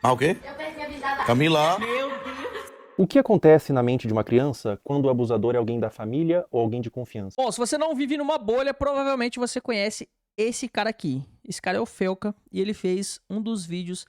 Ah, o quê? Camila. O que acontece na mente de uma criança quando o abusador é alguém da família ou alguém de confiança? Bom, se você não vive numa bolha, provavelmente você conhece esse cara aqui. Esse cara é o Felca e ele fez um dos vídeos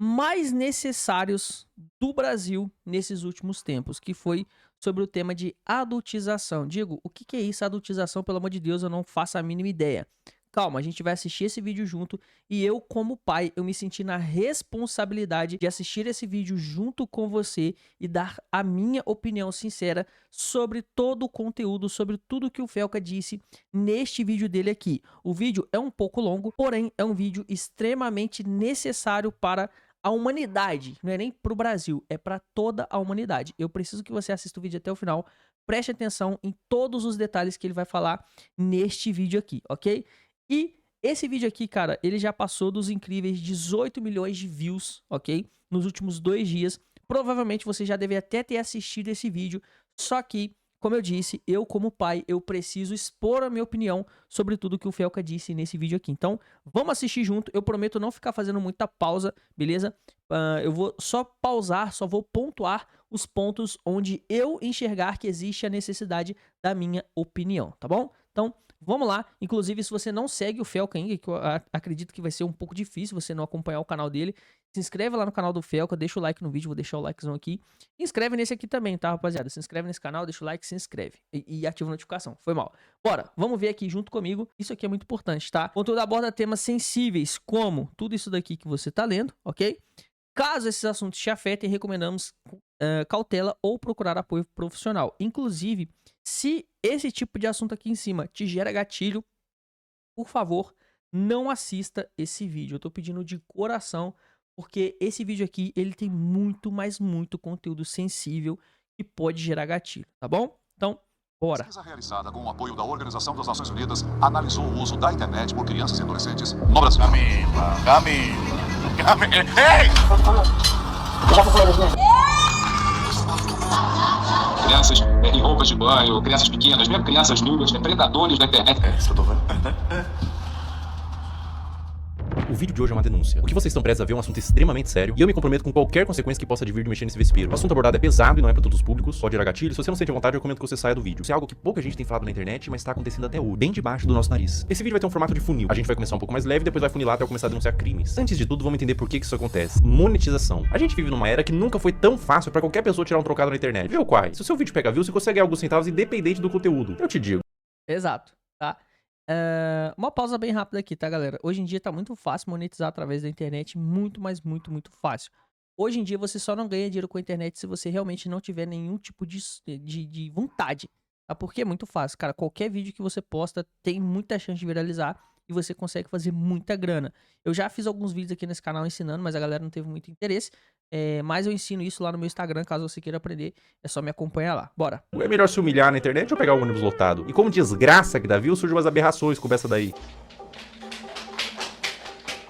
mais necessários do Brasil nesses últimos tempos, que foi sobre o tema de adultização. Digo, o que é isso, adultização? Pelo amor de Deus, eu não faço a mínima ideia. Calma, a gente vai assistir esse vídeo junto e eu, como pai, eu me senti na responsabilidade de assistir esse vídeo junto com você e dar a minha opinião sincera sobre todo o conteúdo, sobre tudo que o Felca disse neste vídeo dele aqui. O vídeo é um pouco longo, porém é um vídeo extremamente necessário para a humanidade. Não é nem para o Brasil, é para toda a humanidade. Eu preciso que você assista o vídeo até o final, preste atenção em todos os detalhes que ele vai falar neste vídeo aqui, ok? E esse vídeo aqui, cara, ele já passou dos incríveis 18 milhões de views, ok? Nos últimos 2 dias. Provavelmente você já deve até ter assistido esse vídeo, só que, como eu disse, eu como pai, eu preciso expor a minha opinião sobre tudo que o Felca disse nesse vídeo aqui. Então, vamos assistir junto. Eu prometo não ficar fazendo muita pausa, beleza? Eu vou só pausar, só vou pontuar os pontos onde eu enxergar que existe a necessidade da minha opinião, tá bom? Então, vamos lá. Inclusive, se você não segue o Felca ainda, que eu acredito que vai ser um pouco difícil você não acompanhar o canal dele, se inscreve lá no canal do Felca, deixa o like no vídeo, vou deixar o likezão aqui. Se inscreve nesse aqui também, tá, rapaziada? Se inscreve nesse canal, deixa o like, se inscreve. E ativa a notificação. Foi mal. Bora, vamos ver aqui junto comigo. Isso aqui é muito importante, tá? O conteúdo aborda temas sensíveis, como tudo isso daqui que você tá lendo, ok? Caso esses assuntos te afetem, recomendamos cautela ou procurar apoio profissional. Inclusive, se esse tipo de assunto aqui em cima te gera gatilho, por favor, não assista esse vídeo. Eu tô pedindo de coração, porque esse vídeo aqui, ele tem muito, mas muito conteúdo sensível que pode gerar gatilho, tá bom? Então, bora. Pesquisa realizada com o apoio da Organização das Nações Unidas analisou o uso da internet por crianças e adolescentes no Brasil. Camila. Ei! Crianças em roupas de banho, crianças pequenas, mesmo crianças nuas, predadores da internet. É isso que eu tô vendo. O vídeo de hoje é uma denúncia. O que vocês estão prestes a ver é um assunto extremamente sério e eu me comprometo com qualquer consequência que possa advir de mexer nesse vespeiro. O assunto abordado é pesado e não é pra todos os públicos, pode gerar gatilho. Se você não sente vontade, eu recomendo que você saia do vídeo. Isso é algo que pouca gente tem falado na internet, mas tá acontecendo até hoje, bem debaixo do nosso nariz. Esse vídeo vai ter um formato de funil. A gente vai começar um pouco mais leve e depois vai funilar até eu começar a denunciar crimes. Antes de tudo, vamos entender por que isso acontece. Monetização. A gente vive numa era que nunca foi tão fácil pra qualquer pessoa tirar um trocado na internet. Viu, Quai? Se o seu vídeo pega view, você consegue ganhar alguns centavos independente do conteúdo. Eu te digo. Exato, tá? Uma pausa bem rápida aqui, tá, galera? Hoje em dia tá muito fácil monetizar através da internet, muito, mas muito, muito fácil. Hoje em dia você só não ganha dinheiro com a internet se você realmente não tiver nenhum tipo de vontade, tá? Porque é muito fácil, cara. Qualquer vídeo que você posta tem muita chance de viralizar e você consegue fazer muita grana. Eu já fiz alguns vídeos aqui nesse canal ensinando, mas a galera não teve muito interesse. Mas eu ensino isso lá no meu Instagram, caso você queira aprender, é só me acompanhar lá. Bora! É melhor se humilhar na internet ou pegar o ônibus lotado? E como desgraça que dá view, surgem umas aberrações como essa daí.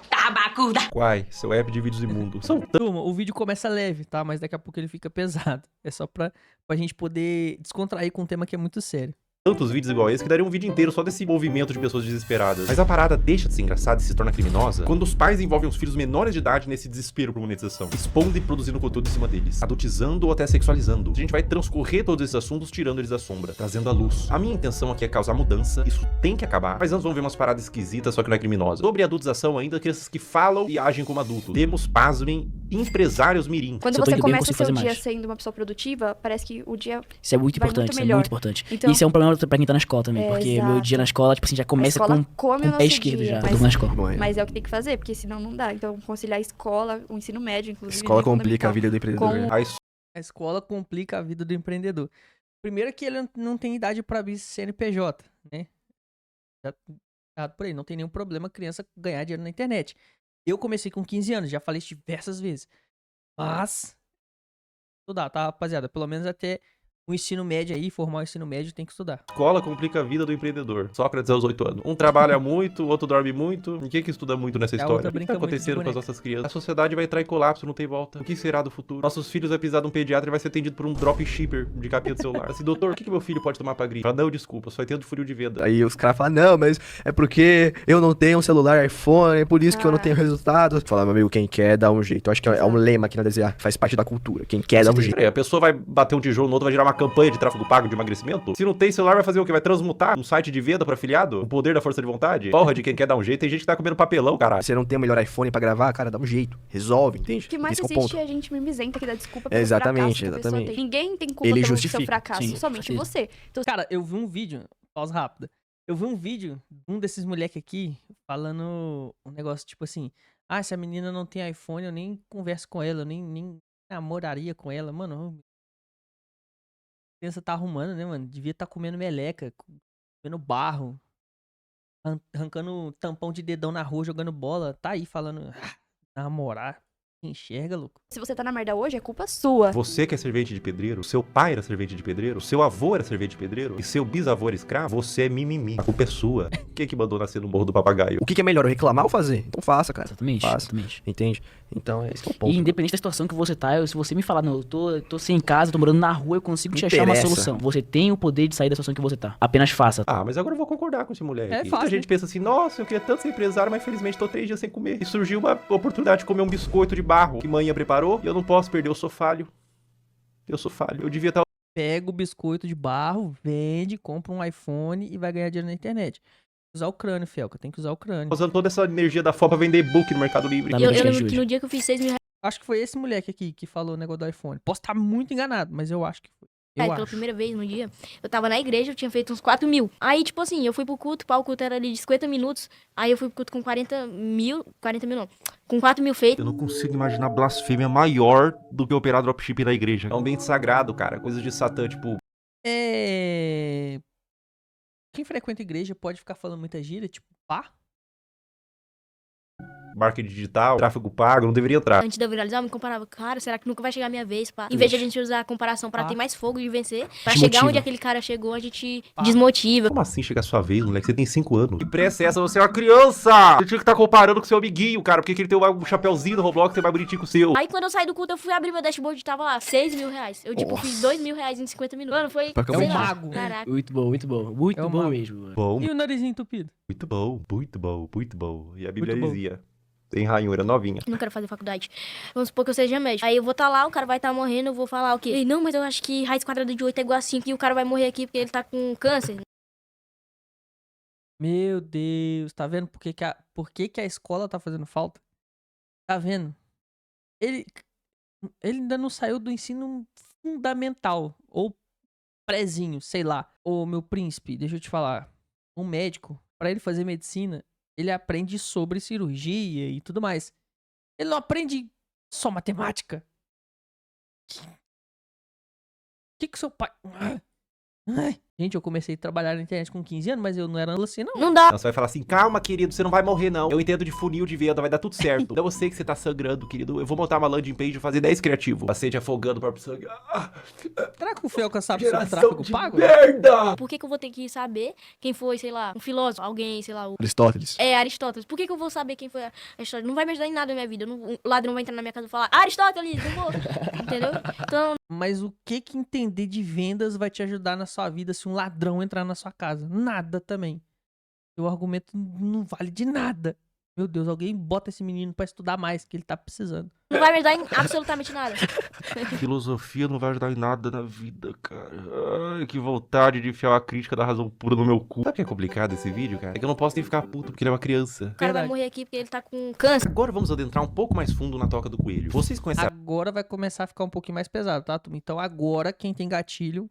Tabacuda! Quai, seu app de vídeos imundos. São Turma, o vídeo começa leve, tá? Mas daqui a pouco ele fica pesado. É só pra gente poder descontrair com um tema que é muito sério. tantos vídeos igual esse que daria um vídeo inteiro só desse movimento de pessoas desesperadas. Mas a parada deixa de ser engraçada e se torna criminosa quando os pais envolvem os filhos menores de idade nesse desespero por monetização, expondo e produzindo conteúdo em cima deles, adultizando ou até sexualizando. A gente vai transcorrer todos esses assuntos tirando eles da sombra, trazendo à luz. A minha intenção aqui é causar mudança, isso tem que acabar, mas antes vamos ver umas paradas esquisitas, só que não é criminosa. Sobre a adultização ainda, crianças que falam e agem como adultos. Temos, pasmem, empresários mirim. Quando Se eu tô você indo bem, eu começa consigo seu fazer dia mais. sendo uma pessoa produtiva, parece que o dia Isso é muito vai importante, muito isso é melhor. muito importante. Então- Isso é um problema pra quem tá na escola também, porque Exato. meu dia na escola, tipo assim, já a começa escola com come o o pé nosso esquerdo dia, já, mas, todo mundo na escola. Bom, mas é o que tem que fazer, porque senão não dá. Então, conciliar a escola, o ensino médio, inclusive. Escola é complica a fundamental. vida do empreendedor. Com- A A escola complica a vida do empreendedor. Primeiro que ele não tem idade para abrir CNPJ, né? Já errado por aí, não tem nenhum problema criança ganhar dinheiro na internet. Eu comecei com 15 anos, já falei isso diversas vezes. Mas estudar, tá, rapaziada? Pelo menos até o ensino médio aí, formar o ensino médio, tem que estudar. Escola complica a vida do empreendedor. Sócrates aos 8 anos. Um trabalha muito, o outro dorme muito. Ninguém que estuda muito nessa E a história. outra O que brinca tá muito de acontecendo com as boneca. nossas crianças? A sociedade vai entrar em colapso, não tem volta. O que será do futuro? Nossos filhos vai precisar de um pediatra e vai ser atendido por um dropshipper de capinha de celular. Assim, doutor, o que meu filho pode tomar pra gripe? Fala, não, desculpa, só entendo de funil de venda. Aí os caras falam, não, mas é porque eu não tenho um celular iPhone, é por isso que eu não tenho resultado. Fala, meu amigo, quem quer dá um jeito. Eu acho que é um lema aqui na DZA, faz parte da cultura. Quem quer dá um jeito. Peraí, a pessoa vai bater um tijolo no outro, vai gerar uma campanha de tráfego pago de emagrecimento? Se não tem celular, vai fazer o quê? Vai transmutar um site de venda pra afiliado? O poder da força de vontade? Porra, de quem quer dar um jeito. Tem gente que tá comendo papelão, caralho. Você não tem o melhor iPhone pra gravar, cara, dá um jeito. Resolve, entende? O que mais Esse é o existe ponto. é a gente mimizenta que dá desculpa pelo Exatamente, fracasso que a pessoa exatamente. tem. Ninguém tem culpa Ele pelo seu justifica, fracasso, sim, somente sim. você. Então, Cara, eu vi um vídeo, pausa rápida. Eu vi um vídeo de um desses moleques aqui falando um negócio tipo assim: ah, se a menina não tem iPhone, eu nem converso com ela, eu nem namoraria com ela. Mano, a criança tá arrumando, né, mano? Devia estar comendo meleca, comendo barro, arrancando tampão de dedão na rua, jogando bola. Tá aí falando, namorar. Enxerga, louco. se você tá na merda hoje, é culpa sua. Você que é servente de pedreiro, seu pai era servente de pedreiro, seu avô era servente de pedreiro e seu bisavô era escravo, você é mimimi. A culpa é sua. Quem que mandou nascer no Morro do Papagaio? O que é melhor, eu reclamar ou fazer? Então faça, cara. Exatamente, Faça. exatamente. Entende? Então, esse é o E ponto. independente da situação que você tá, se você me falar, não, eu tô sem casa, tô morando na rua, eu consigo te achar uma Interessa. solução. Você tem o poder de sair da situação que você tá. Apenas faça. Ah, mas agora eu vou concordar com esse moleque. É Muita fácil, gente pensa assim, nossa, eu queria tanto ser empresário, mas infelizmente tô 3 dias sem comer. E surgiu uma oportunidade de comer um biscoito de barro que manhã preparou e eu não posso perder, eu sou falho. Eu sou falho. Eu devia estar Pega o biscoito de barro, vende, compra um iPhone e vai ganhar dinheiro na internet. Usar o crânio, Felca. Tem que usar o crânio. usando toda essa energia da fome pra vender e-book no Mercado Livre. Tá Eu no dia de lembro que hoje. no dia que eu fiz 6 mil Acho que foi esse moleque aqui que falou o negócio do iPhone. Posso estar muito enganado, mas eu acho que foi. Eu pela acho. primeira vez no dia, eu tava na igreja, eu tinha feito uns 4 mil. Aí, tipo assim, eu fui pro culto, o culto era ali de 50 minutos. Aí eu fui pro culto com 40 mil não, com 4 mil feitos. Eu não consigo imaginar blasfêmia maior do que operar dropship na igreja. É um ambiente sagrado, cara. Coisas de Satã, tipo... Quem frequenta igreja pode ficar falando muita gíria, tipo, pá. marketing digital, tráfego pago, não deveria entrar. Antes de eu viralizar, eu me comparava, cara, será que nunca vai chegar a minha vez, pá? Em vez de a gente usar a comparação pra ter mais fogo de vencer, pra chegar Desmotiva. onde aquele cara chegou, a gente desmotiva. Como assim chegar a sua vez, moleque? Você tem 5 anos. Que pressa é essa? Você é uma criança! Você tinha que estar comparando com seu amiguinho, cara. Porque ele tem um chapeuzinho do Roblox que é mais bonitinho que o seu. Aí quando eu saí do culto, eu fui abrir meu dashboard e tava lá, 6 mil reais. Eu, tipo, fiz 2 mil reais em 50 minutos. Mano, foi, Porque é sei um lá, mago. Caraca. Muito bom, muito bom. Muito É bom uma- mesmo. mano. Bom, E o narizinho entupido? muito bom, muito bom, muito bom. E a Bíblia Muito bom. dizia, tem ranhura novinha. Não quero fazer faculdade. Vamos supor que eu seja médico. Aí eu vou estar lá, o cara vai estar morrendo, eu vou falar o quê? Ei, não, mas eu acho que raiz quadrada de 8 é igual a 5 e o cara vai morrer aqui porque ele tá com câncer. Meu Deus, tá vendo por que que a escola tá fazendo falta? Tá vendo? Ele ainda não saiu do ensino fundamental, ou prézinho, sei lá. Ô, meu príncipe, deixa eu te falar. Um médico, pra ele fazer medicina, ele aprende sobre cirurgia e tudo mais. Ele não aprende só matemática. Que seu pai... Ai. Gente, eu comecei a trabalhar na internet com 15 anos, mas eu não era assim, não. Não dá. Você vai falar assim, calma, querido, você não vai morrer, não. Eu entendo de funil de venda, vai dar tudo certo. Não é você que você tá sangrando, querido. Eu vou montar uma landing page e fazer 10 criativo. Paciente afogando o próprio sangue. Ah, Será que o Felca sabe sobre geração tráfego de pago? merda! Por que que eu vou ter que saber quem foi, sei lá, um filósofo, alguém, sei lá, o... Aristóteles. É, Aristóteles. Por que que eu vou saber quem foi Aristóteles? Não vai me ajudar em nada na minha vida. O ladrão vai entrar na minha casa e falar, Aristóteles, não vou. Entendeu? Então, Mas o que entender de vendas vai te ajudar na sua vida se um ladrão entrar na sua casa? Nada também. Seu argumento não vale de nada. Meu Deus, alguém bota esse menino pra estudar mais, que ele tá precisando. não vai me ajudar em absolutamente nada. Filosofia não vai ajudar em nada na vida, cara. Ai, que vontade de enfiar uma crítica da razão pura no meu cu. Sabe o que é complicado esse vídeo, cara? É que eu não posso nem ficar puto porque ele é uma criança. O cara vai Verdade. morrer aqui porque ele tá com câncer. Agora vamos adentrar um pouco mais fundo na toca do coelho. Vocês conhecem Agora vai começar a ficar um pouquinho mais pesado, tá, turma? Então agora, quem tem gatilho,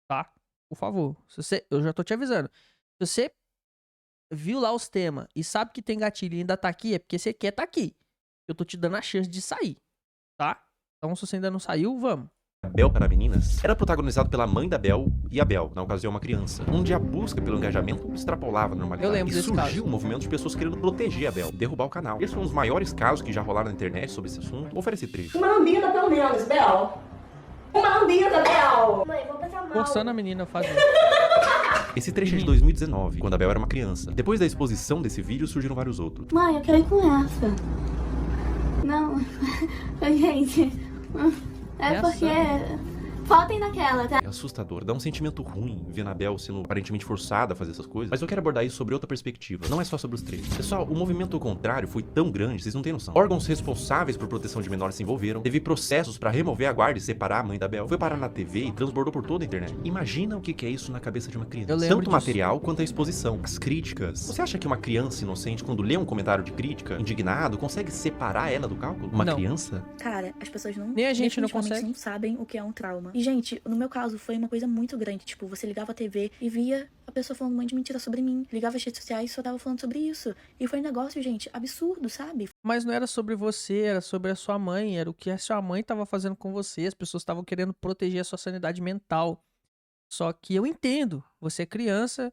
tá? Por favor. Eu já tô te avisando. Se você viu lá os temas e sabe que tem gatilho e ainda tá aqui, é porque você quer tá aqui. Eu tô te dando a chance de sair, tá? Então se você ainda não saiu, vamos. a Bel para Meninas? Era protagonizado pela mãe da Bel e a Bel, na ocasião uma criança, onde a busca pelo engajamento extrapolava a normalidade. Eu lembro e desse surgiu caso. um movimento de pessoas querendo proteger a Bel, derrubar o canal. Esse foi um dos maiores casos que já rolaram na internet sobre esse assunto. Oferece trecho. Uma lambida pelo menos, Bel. Uma linda, Bel! Mãe, vou passar mal. Forçando a menina a fazer. Esse trecho é de 2019, quando a Bel era uma criança. Depois da exposição desse vídeo, surgiram vários outros. Mãe, eu quero ir com essa. Não, gente, é porque... Faltem naquela, tá? É assustador, dá um sentimento ruim ver a Bel sendo aparentemente forçada a fazer essas coisas. Mas eu quero abordar isso sobre outra perspectiva. Não é só sobre os três. Pessoal, o movimento contrário foi tão grande, vocês não têm noção. Órgãos responsáveis por proteção de menores se envolveram. Teve processos pra remover a guarda e separar a mãe da Bel. Foi parar na TV e transbordou por toda a internet. Imagina o que é isso na cabeça de uma criança. Eu lembro Tanto o disso. material quanto a exposição. As críticas. Você acha que uma criança inocente, quando lê um comentário de crítica, indignado, consegue separar ela do cálculo? Uma Não. criança? Cara, as pessoas não... Nem a gente não definitivamente consegue. não sabem o que é um trauma. E, gente, no meu caso, foi uma coisa muito grande. Tipo, você ligava a TV e via a pessoa falando um monte de mentira sobre mim. Ligava as redes sociais e só tava falando sobre isso. E foi um negócio, gente, absurdo, sabe? Mas não era sobre você, era sobre a sua mãe. Era o que a sua mãe tava fazendo com você. As pessoas estavam querendo proteger a sua sanidade mental. Só que eu entendo. Você é criança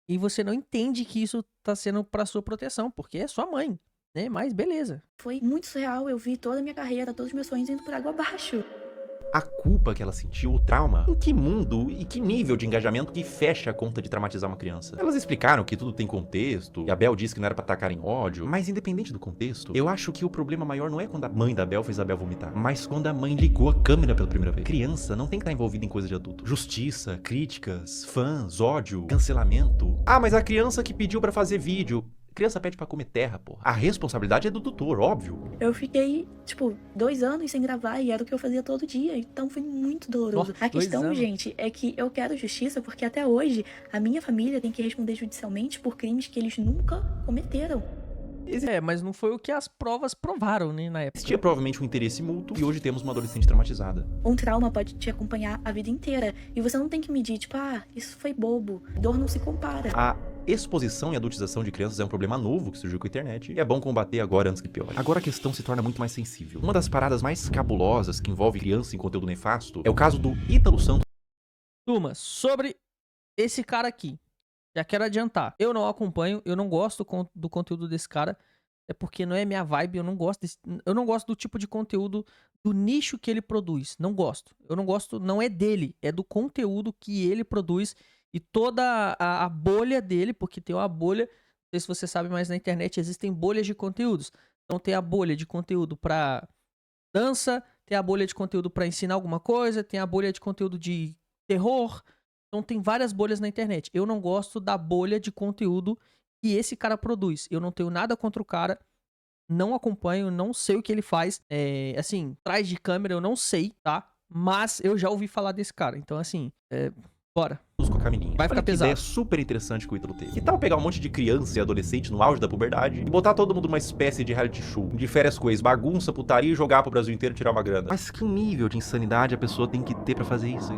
e você não entende que isso tá sendo pra sua proteção. Porque é sua mãe, né? Mas beleza. Foi muito surreal. Eu vi toda a minha carreira, todos os meus sonhos indo por água abaixo. A culpa que ela sentiu, o trauma. Em que mundo e que nível de engajamento que fecha a conta de traumatizar uma criança? Elas explicaram que tudo tem contexto, e a Bel disse que não era pra tacar em ódio, mas independente do contexto, eu acho que o problema maior não é quando a mãe da Bel fez a Bel vomitar, mas quando a mãe ligou a câmera pela primeira vez. Criança não tem que estar envolvida em coisa de adulto. Justiça, críticas, fãs, ódio, cancelamento. Ah, mas a criança que pediu pra fazer vídeo... Criança pede pra comer terra, porra. A responsabilidade é do tutor, óbvio. Eu fiquei, tipo, 2 anos sem gravar e era o que eu fazia todo dia. Então foi muito doloroso. Nossa, A questão, 2 anos. gente, é que eu quero justiça porque até hoje a minha família tem que responder judicialmente por crimes que eles nunca cometeram. É, mas não foi o que as provas provaram, né, na época. Existia provavelmente um interesse mútuo e hoje temos uma adolescente traumatizada. Um trauma pode te acompanhar a vida inteira. E você não tem que medir, tipo, isso foi bobo. Dor não se compara. A exposição e adultização de crianças é um problema novo que surgiu com a internet e é bom combater agora antes que piore. Agora a questão se torna muito mais sensível. Uma das paradas mais cabulosas que envolve criança em conteúdo nefasto é o caso do Ítalo Santos. Turma, sobre esse cara aqui. Já quero adiantar. Eu não acompanho, eu não gosto do conteúdo desse cara. É porque não é minha vibe, eu não gosto do tipo de conteúdo, do nicho que ele produz. Não gosto. Eu não gosto, não é dele, é do conteúdo que ele produz e toda a bolha dele, porque tem uma bolha, não sei se você sabe, mas na internet existem bolhas de conteúdos. Então tem a bolha de conteúdo pra dança, tem a bolha de conteúdo pra ensinar alguma coisa, tem a bolha de conteúdo de terror. Então tem várias bolhas na internet. Eu não gosto da bolha de conteúdo que esse cara produz. Eu não tenho nada contra o cara, não acompanho, não sei o que ele faz. Assim, atrás de câmera eu não sei, tá? Mas eu já ouvi falar desse cara. Então assim, bora. Com a Camilinha. Vai ficar Olha que pesado. ideia super interessante que o Ítalo teve. Que tal pegar um monte de criança e adolescente no auge da puberdade e botar todo mundo numa espécie de reality show, de férias com ex, bagunça, putaria e jogar pro Brasil inteiro e tirar uma grana? Mas que nível de insanidade a pessoa tem que ter pra fazer isso?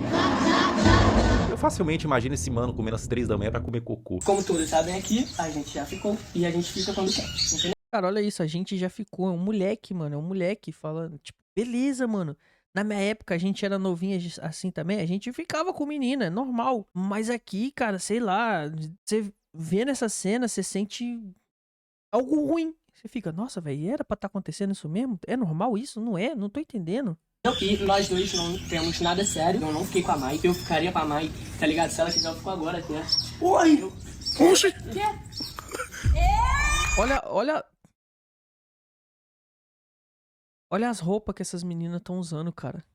Eu facilmente imagino esse mano comendo às 3 da manhã pra comer cocô. Como todos sabem aqui, a gente já ficou e a gente fica quando quer, entendeu? Cara, olha isso, a gente já ficou, é um moleque, mano, é um moleque falando, tipo, beleza, mano. Na minha época, a gente era novinha assim também, a gente ficava com menina, é normal. Mas aqui, cara, sei lá, você vendo essa cena, você sente algo ruim. Você fica, nossa, velho, era pra estar acontecendo isso mesmo? É normal isso? Não é? Não tô entendendo. E nós dois não temos nada sério, eu não fiquei com a Mai, eu ficaria com a Mai, tá ligado? Se ela quiser, eu fico agora aqui, né? Oi! Oxi! Olha as roupas que essas meninas estão usando, cara.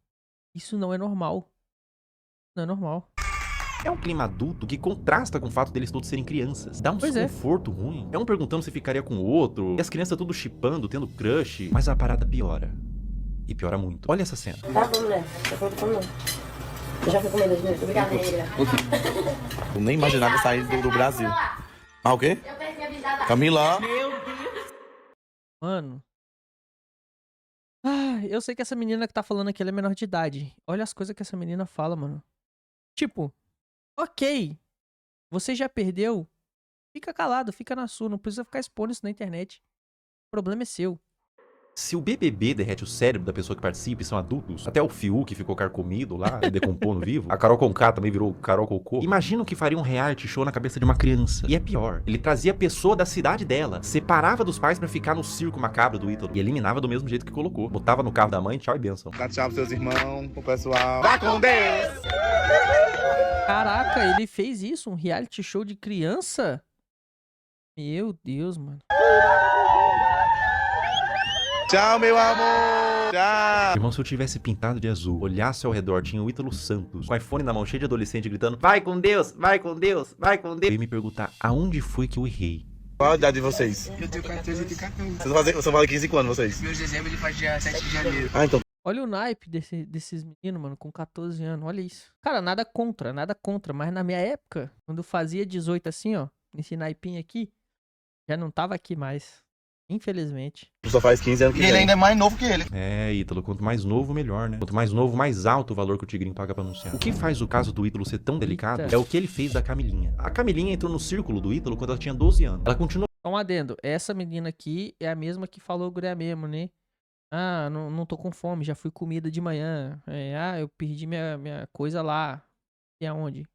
Isso não é normal. Não é normal. É um clima adulto que contrasta com o fato deles todos serem crianças. Dá um desconforto ruim. É um perguntando se ficaria com o outro, e as crianças tudo chipando, tendo crush. Mas a parada piora. E piora muito. Olha essa cena. Tá bom, mulher. Já foi comendo. Eu já fui comendo, gente. Obrigada, negra. Eu nem imaginava sair do Brasil. Ah, o quê? Eu perdi a visada. Camila! Mano. Eu sei que essa menina que tá falando aqui, ela é menor de idade. Olha as coisas que essa menina fala, mano. Tipo, ok. Você já perdeu? Fica calado, fica na sua. Não precisa ficar expondo isso na internet. O problema é seu. Se o BBB derrete o cérebro da pessoa que participa e são adultos, até o Fiuk que ficou carcomido lá, decompondo vivo, a Carol Conká também virou Carol Cocô, imagina o que faria um reality show na cabeça de uma criança. E é pior, ele trazia a pessoa da cidade dela, separava dos pais pra ficar no circo macabro do Ítalo e eliminava do mesmo jeito que colocou. Botava no carro da mãe, tchau e bênção. Dá tchau pros seus irmãos, pro pessoal. Vai com Deus! Caraca, ele fez isso? Um reality show de criança? Meu Deus, mano. Tchau, meu amor! Tchau! Irmão, se eu tivesse pintado de azul, olhasse ao redor, tinha o Ítalo Santos, com o iPhone na mão, cheio de adolescente, gritando vai com Deus, vai com Deus, vai com Deus. Eu ia me perguntar, aonde foi que eu errei? Qual a idade de vocês? Eu tenho 14 e tenho 14. Vocês fazem 15 anos, vocês? Meu dezembro ele faz dia 7 de janeiro. Ah, então. Olha o naipe desses meninos, mano, com 14 anos. Olha isso. Cara, nada contra. Mas na minha época, quando eu fazia 18 assim, ó, nesse naipinho aqui, já não tava aqui mais. Infelizmente. Tu só faz 15 anos que E ele ainda é mais novo que ele. É, Ítalo, quanto mais novo, melhor, né? Quanto mais novo, mais alto o valor que o Tigrinho paga pra anunciar. O que faz o caso do Ítalo ser tão delicado é o que ele fez da Camilinha. A Camilinha entrou no círculo do Ítalo quando ela tinha 12 anos. Ela continuou... Um adendo. Essa menina aqui é a mesma que falou Guré mesmo, né? Ah, não tô com fome, já fui comida de manhã. Eu perdi minha coisa lá. E aonde?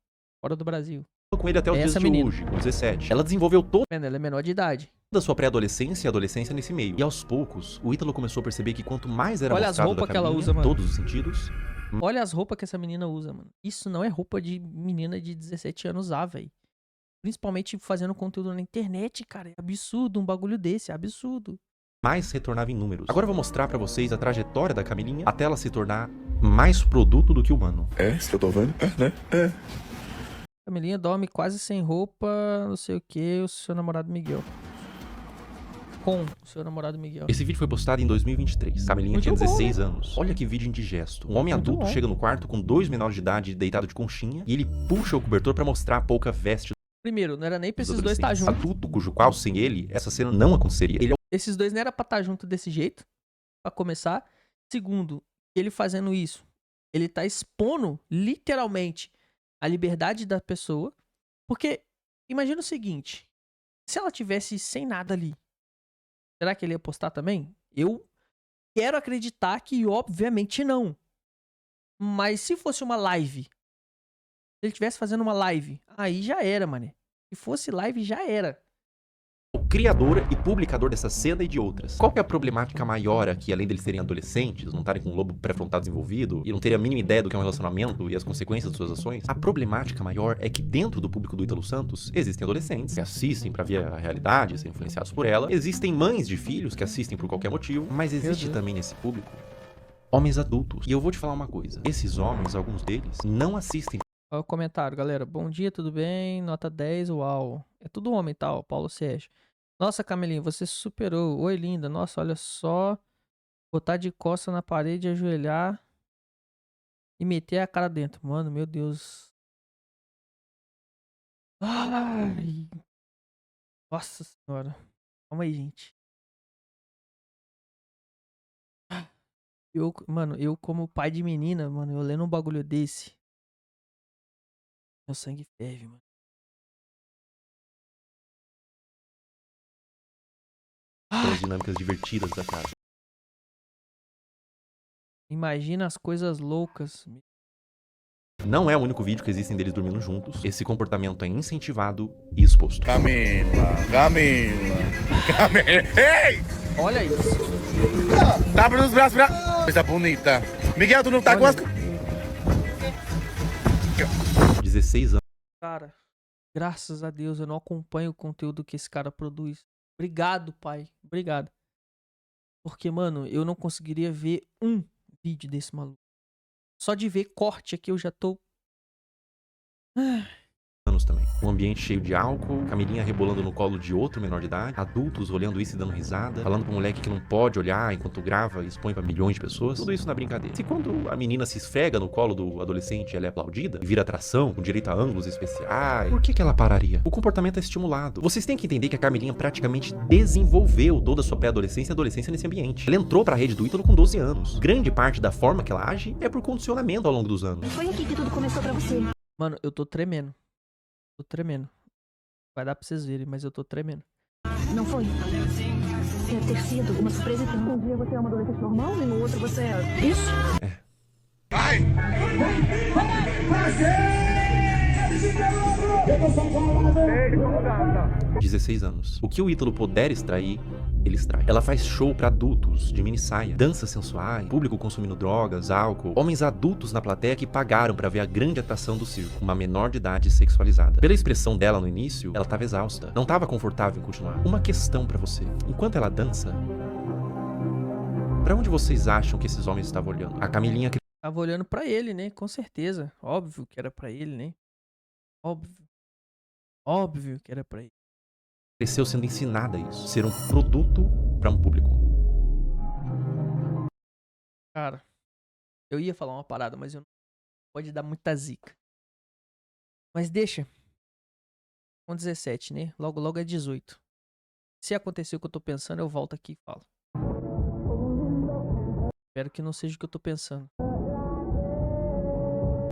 Fora do Brasil. com ele até os dias de hoje, com 17. Ela desenvolveu toda ela é menor de idade. a sua pré-adolescência e adolescência nesse meio. E aos poucos, o Ítalo começou a perceber que quanto mais era Olha as mostrado da roupas que ela Camilinha, usa, mano. todos os sentidos... Olha as roupas que essa menina usa, mano. Isso não é roupa de menina de 17 anos usar, velho. Principalmente fazendo conteúdo na internet, cara. É absurdo um bagulho desse, é absurdo. mais retornava em números. Agora eu vou mostrar pra vocês a trajetória da Camilinha até ela se tornar mais produto do que humano. É, isso que eu tô vendo? É, né? É. Camilinha dorme quase sem roupa, não sei o que, o seu namorado Miguel. Com o seu namorado Miguel. Esse vídeo foi postado em 2023. Camilinha Muito tinha bom, 16 né? anos. Olha que vídeo indigesto. Um homem Muito adulto bom. chega no quarto com 2 menores de idade deitado de conchinha e ele puxa o cobertor pra mostrar a pouca veste Primeiro, não era nem pra dos esses dois estar adolescentes. juntos. Adulto cujo qual, sem ele, essa cena não aconteceria. Ele é Esses dois não era pra estar junto desse jeito, pra começar. Segundo, ele fazendo isso, ele tá expondo, literalmente, a liberdade da pessoa. Porque, imagina o seguinte, se ela tivesse sem nada ali, será que ele ia postar também? Eu quero acreditar que, obviamente, não. Mas se fosse uma live, se ele estivesse fazendo uma live, aí já era, mané. Se fosse live, já era. o criador e publicador dessa cena e de outras. Qual que é a problemática maior aqui, além deles serem adolescentes, não estarem com o lobo pré-frontal desenvolvido e não terem a mínima ideia do que é um relacionamento e as consequências de suas ações? A problemática maior é que dentro do público do Ítalo Santos existem adolescentes que assistem pra ver a realidade, serem influenciados por ela. Existem mães de filhos que assistem por qualquer motivo, mas existe também nesse público homens adultos. E eu vou te falar uma coisa, esses homens, alguns deles, não assistem. Olha o comentário, galera. Bom dia, tudo bem? Nota 10, uau. É tudo homem, tal, Paulo Sérgio. Nossa, Camilinha, você se superou. Oi, linda. Nossa, olha só. Botar de costa na parede, ajoelhar e meter a cara dentro. Mano, meu Deus. Ai. Nossa senhora. Calma aí, gente. Mano, eu como pai de menina, mano, eu lendo um bagulho desse. Meu sangue ferve, mano. As dinâmicas divertidas da casa. Imagina as coisas loucas. Não é o único vídeo que existem deles dormindo juntos. Esse comportamento é incentivado e exposto. Camila. Ei! Olha isso. Tá abrindo os braços pra... Coisa bonita. Miguel, tu não tá com as... 16 anos. Cara, graças a Deus eu não acompanho o conteúdo que esse cara produz. Obrigado, pai. Obrigado. Porque, mano, eu não conseguiria ver um vídeo desse maluco. Só de ver corte aqui eu já tô... Anos também. Um ambiente cheio de álcool, Camilinha rebolando no colo de outro menor de idade, adultos olhando isso e dando risada, falando pro moleque que não pode olhar enquanto grava e expõe pra milhões de pessoas. Tudo isso na brincadeira. Se quando a menina se esfrega no colo do adolescente ela é aplaudida, e vira atração, com direito a ângulos especiais, por que ela pararia? O comportamento é estimulado. Vocês têm que entender que a Camilinha praticamente desenvolveu toda a sua pré-adolescência e adolescência nesse ambiente. Ela entrou pra rede do Ítalo com 12 anos. Grande parte da forma que ela age é por condicionamento ao longo dos anos. Foi aqui que tudo começou pra você. Mano, eu tô tremendo. Tô tremendo. Vai dar pra vocês verem, mas eu tô tremendo. Não foi? você ter sido uma surpresa. Um dia você é uma adolescente normal e no outro você é isso? Vai! 16 anos. O que o Ítalo puder extrair, ele extrai. Ela faz show pra adultos, de mini saia, danças sensuais, público consumindo drogas, álcool, homens adultos na plateia que pagaram pra ver a grande atração do circo, uma menor de idade sexualizada. Pela expressão dela no início, ela tava exausta, não tava confortável em continuar. Uma questão pra você. Enquanto ela dança, pra onde vocês acham que esses homens estavam olhando? A Camilinha Tava olhando pra ele, né? Com certeza. Óbvio que era pra ele, né? Óbvio. Óbvio que era pra ele. cresceu sendo ensinada a isso, ser um produto pra um público. Cara, eu ia falar uma parada, mas eu não... Pode dar muita zica. Mas deixa. Com 17, né? Logo, logo é 18. Se acontecer o que eu tô pensando, eu volto aqui e falo. Espero que não seja o que eu tô pensando.